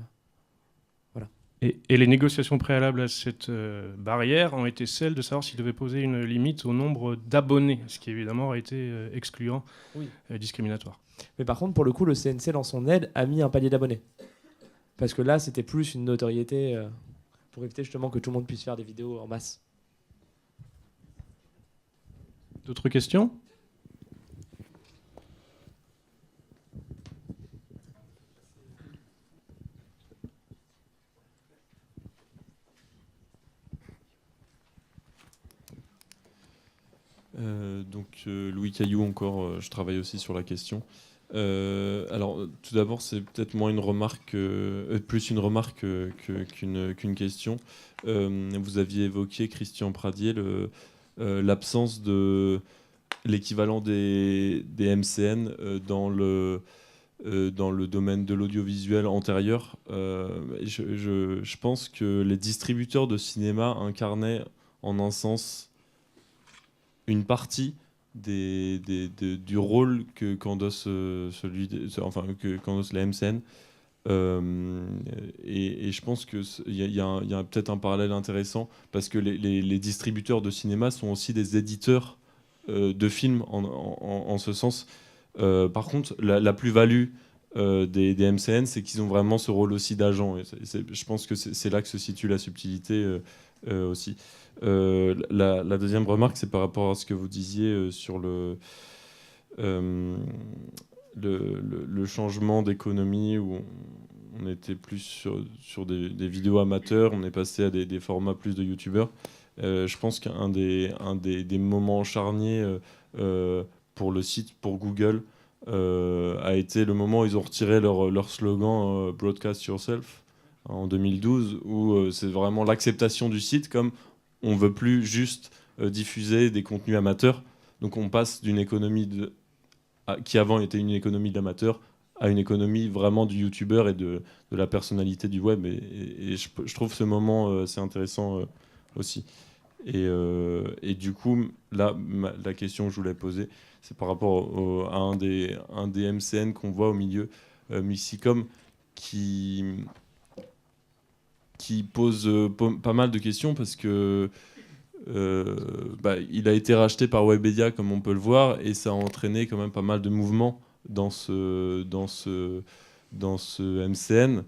Voilà. Et les négociations préalables à cette barrière ont été celles de savoir s'il devait poser une limite au nombre d'abonnés, ce qui évidemment aurait été excluant, oui. Discriminatoire. Mais par contre, pour le coup, le CNC, dans son aide, a mis un palier d'abonnés. Parce que là, c'était plus une notoriété pour éviter justement que tout le monde puisse faire des vidéos en masse. D'autres questions ? Louis Caillou encore, je travaille aussi sur la question. Alors tout d'abord c'est peut-être moins une remarque, plus une remarque qu'une question. Vous aviez évoqué, Christian Pradier, l'absence de l'équivalent des MCN dans le domaine de l'audiovisuel antérieur. Je pense que les distributeurs de cinéma incarnaient en un sens une partie du rôle qu'endosse qu'endosse la MCN. Et je pense qu'il y a peut-être un parallèle intéressant parce que les distributeurs de cinéma sont aussi des éditeurs de films en ce sens. Par contre, la plus-value des MCN, c'est qu'ils ont vraiment ce rôle aussi d'agent. Je pense que c'est là que se situe la subtilité aussi. La deuxième remarque, c'est par rapport à ce que vous disiez sur le changement d'économie où on était plus sur des vidéos amateurs, on est passé à des formats plus de youtubeurs. Je pense qu'un des moments charniers pour le site, pour Google, a été le moment où ils ont retiré leur slogan Broadcast Yourself en 2012, où c'est vraiment l'acceptation du site comme on veut plus juste diffuser des contenus amateurs. Donc on passe d'une économie qui avant était une économie d'amateurs à une économie vraiment du youtubeur et de la personnalité du web. Et je trouve ce moment assez intéressant aussi. Et du coup, là, la question que je voulais poser, c'est par rapport à un des MCN qu'on voit au milieu, Mixicom, qui pose pas mal de questions parce que il a été racheté par Webedia, comme on peut le voir, et ça a entraîné quand même pas mal de mouvements dans ce MCN.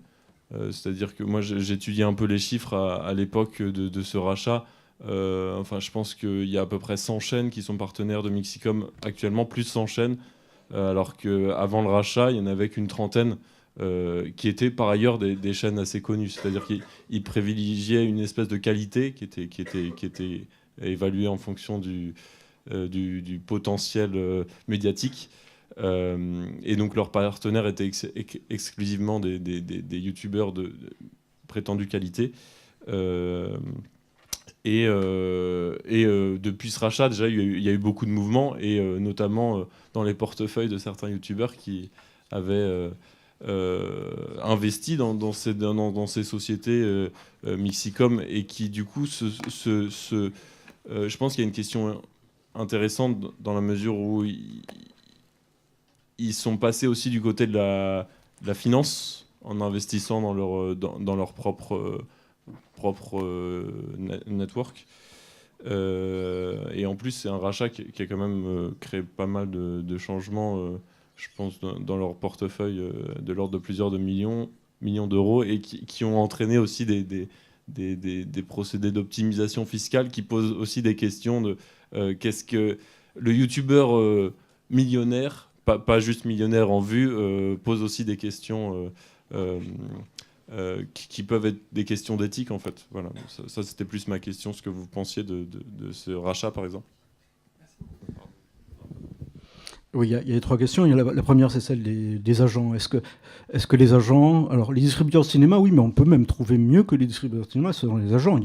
C'est-à-dire que moi, j'étudiais un peu les chiffres à l'époque de ce rachat. Je pense qu'il y a à peu près 100 chaînes qui sont partenaires de Mixicom actuellement, plus 100 chaînes, alors qu'avant le rachat, il n'y en avait qu'une trentaine qui étaient par ailleurs des chaînes assez connues. C'est-à-dire qu'ils privilégiaient une espèce de qualité qui était évaluée en fonction du potentiel médiatique. Et donc leurs partenaires étaient exclusivement des youtubeurs de prétendue qualité. Depuis ce rachat, déjà, il y a eu beaucoup de mouvements, et notamment dans les portefeuilles de certains youtubeurs qui avaient investi dans ces sociétés Mixicom, et qui, du coup, je pense qu'il y a une question intéressante dans la mesure où ils sont passés aussi du côté de la finance en investissant dans leur propre network. Et en plus, c'est un rachat qui a quand même créé pas mal de changements, je pense, dans leur portefeuille de l'ordre de plusieurs millions d'euros, et qui ont entraîné aussi des procédés d'optimisation fiscale qui posent aussi des questions de qu'est-ce que le youtubeur millionnaire, pas juste millionnaire en vue, pose aussi des questions qui peuvent être des questions d'éthique, en fait. Voilà. Ça, c'était plus ma question, ce que vous pensiez de ce rachat, par exemple. Oui, il y a 3 questions. La première, c'est celle des agents. Est-ce que les agents... Alors, les distributeurs de cinéma, oui, mais on peut même trouver mieux que les distributeurs de cinéma, ce sont les agents.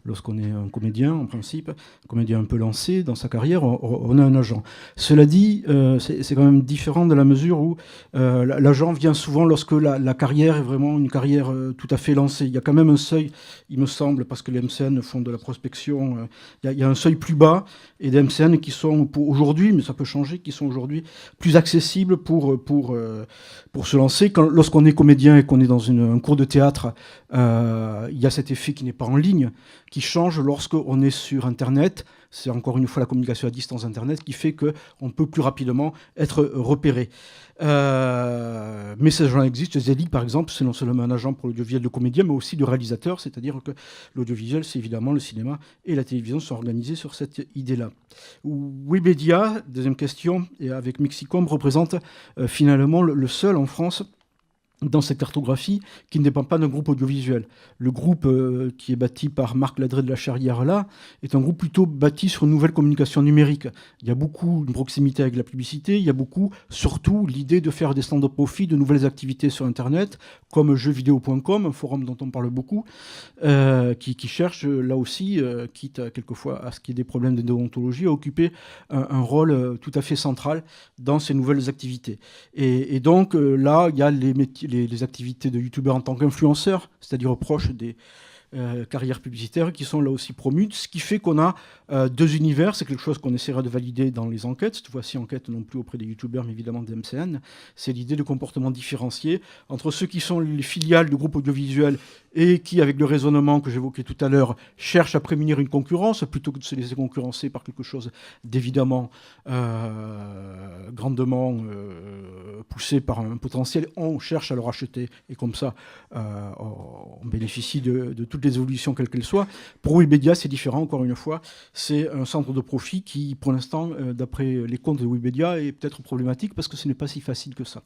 Lorsqu'on est un comédien, en principe, un comédien un peu lancé dans sa carrière, on a un agent. Cela dit, c'est quand même différent de la mesure où l'agent vient souvent lorsque la carrière est vraiment une carrière tout à fait lancée. Il y a quand même un seuil, il me semble, parce que les MCN font de la prospection, il y a un seuil plus bas, et des MCN qui sont, pour aujourd'hui, mais ça peut changer, qui sont aujourd'hui plus accessibles pour se lancer. Lorsqu'on est comédien et qu'on est dans un cours de théâtre, il y a cet effet qui n'est pas en ligne, qui change lorsqu'on est sur Internet. C'est encore une fois la communication à distance Internet qui fait qu'on peut plus rapidement être repéré. Mais ces gens existent. Zelig, par exemple, c'est non seulement un agent pour l'audiovisuel de comédien, mais aussi de réalisateur, c'est-à-dire que l'audiovisuel, c'est évidemment le cinéma et la télévision sont organisés sur cette idée-là. Webedia, deuxième question, et avec Mixicom, représente finalement le seul en France dans cette cartographie qui ne dépend pas d'un groupe audiovisuel. Le groupe qui est bâti par Marc Ladré de la Charrière là est un groupe plutôt bâti sur une nouvelle communication numérique. Il y a beaucoup de proximité avec la publicité, il y a beaucoup, surtout, l'idée de faire des stands de profit, de nouvelles activités sur Internet, comme jeuxvideo.com, un forum dont on parle beaucoup, qui cherche là aussi, quitte quelquefois à ce qu'il y ait des problèmes de déontologie, à occuper un rôle tout à fait central dans ces nouvelles activités. Et donc là, il y a les activités de youtubeurs en tant qu'influenceurs, c'est-à-dire proches des carrières publicitaires qui sont là aussi promues, ce qui fait qu'on a 2 univers. C'est quelque chose qu'on essaiera de valider dans les enquêtes, cette fois-ci enquête non plus auprès des youtubeurs mais évidemment des MCN. C'est l'idée de comportement différencié entre ceux qui sont les filiales de groupes audiovisuels et qui, avec le raisonnement que j'évoquais tout à l'heure, cherchent à prémunir une concurrence plutôt que de se laisser concurrencer par quelque chose d'évidemment grandement poussé par un potentiel. On cherche à le racheter et comme ça on bénéficie de toutes les évolutions quelles qu'elles soient. Pour Webedia, c'est différent, encore une fois. C'est un centre de profit qui, pour l'instant, d'après les comptes de Webedia, est peut-être problématique parce que ce n'est pas si facile que ça.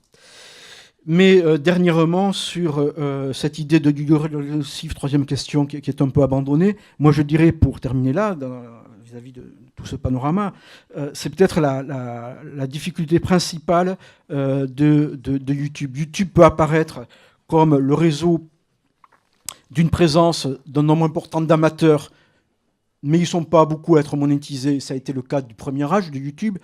Mais dernièrement, sur cette idée de Google, troisième question qui est un peu abandonnée, moi je dirais, pour terminer là, vis-à-vis de tout ce panorama, c'est peut-être la difficulté principale de YouTube. YouTube peut apparaître comme le réseau d'une présence d'un nombre important d'amateurs mais ils ne sont pas beaucoup à être monétisés. Ça a été le cas du premier âge de YouTube,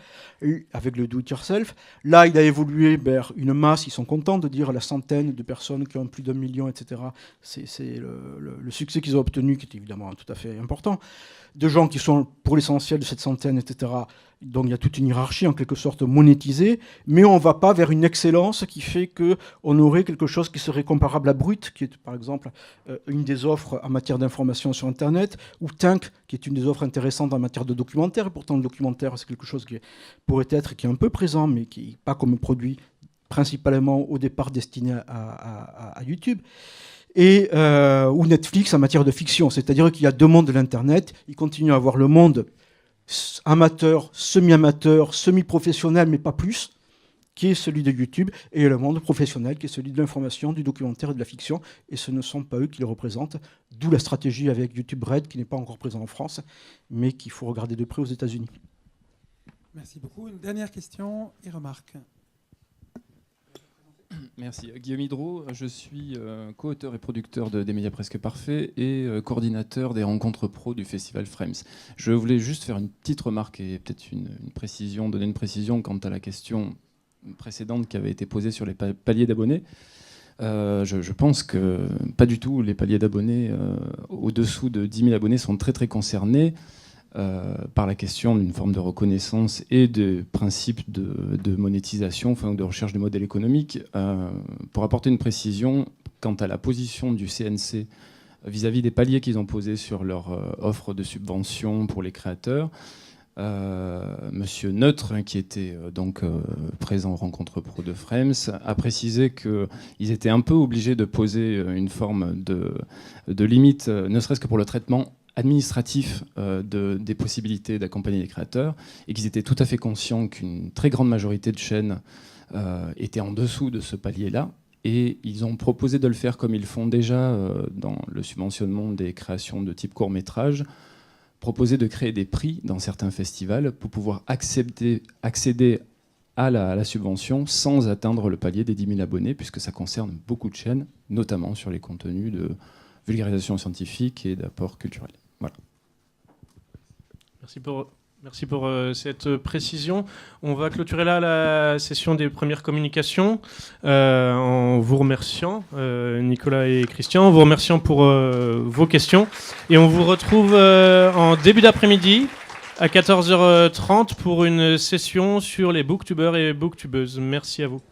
avec le do-it-yourself. Là, il a évolué vers une masse, ils sont contents de dire la centaine de personnes qui ont plus d'1 million, etc. C'est le succès qu'ils ont obtenu, qui est évidemment tout à fait important. De gens qui sont, pour l'essentiel, de cette centaine, etc. Donc il y a toute une hiérarchie, en quelque sorte, monétisée, mais on ne va pas vers une excellence qui fait qu'on aurait quelque chose qui serait comparable à Brut, qui est, par exemple, une des offres en matière d'information sur Internet, ou Tink, qui est une des offres intéressantes en matière de documentaire. Et pourtant, le documentaire, c'est quelque chose qui pourrait être, qui est un peu présent, mais qui n'est pas comme produit principalement au départ destiné à YouTube. Et, ou Netflix en matière de fiction. C'est-à-dire qu'il y a deux mondes de l'Internet. Il continue à avoir le monde amateur, semi-amateur, semi-professionnel, mais pas plus, qui est celui de YouTube, et le monde professionnel, qui est celui de l'information, du documentaire et de la fiction. Et ce ne sont pas eux qui le représentent. D'où la stratégie avec YouTube Red, qui n'est pas encore présent en France, mais qu'il faut regarder de près aux États-Unis. Merci beaucoup. Une dernière question et remarque. Merci. Guillaume Hydro, je suis co-auteur et producteur des Médias Presque Parfaits et coordinateur des rencontres pro du festival Frames. Je voulais juste faire une petite remarque et peut-être une précision, donner une précision quant à la question précédente qui avait été posée sur les paliers d'abonnés. Je pense que pas du tout, les paliers d'abonnés au-dessous de 10 000 abonnés sont très très concernés par la question d'une forme de reconnaissance et de principe de monétisation, enfin de recherche de modèle économique. Pour apporter une précision quant à la position du CNC vis-à-vis des paliers qu'ils ont posés sur leur offre de subvention pour les créateurs, Monsieur Neutre, qui était donc présent aux rencontres pro de Frames, a précisé qu'ils étaient un peu obligés de poser une forme de limite, ne serait-ce que pour le traitement administratif des possibilités d'accompagner les créateurs, et qu'ils étaient tout à fait conscients qu'une très grande majorité de chaînes étaient en dessous de ce palier-là, et ils ont proposé de le faire comme ils font déjà dans le subventionnement des créations de type court-métrage, proposer de créer des prix dans certains festivals pour pouvoir accéder à la subvention sans atteindre le palier des 10 000 abonnés, puisque ça concerne beaucoup de chaînes, notamment sur les contenus de vulgarisation scientifique et d'apport culturel. Voilà. Merci pour cette précision. On va clôturer là la session des premières communications en vous remerciant, Nicolas et Christian, en vous remerciant pour vos questions. Et on vous retrouve en début d'après-midi à 14h30 pour une session sur les booktubeurs et booktubeuses. Merci à vous.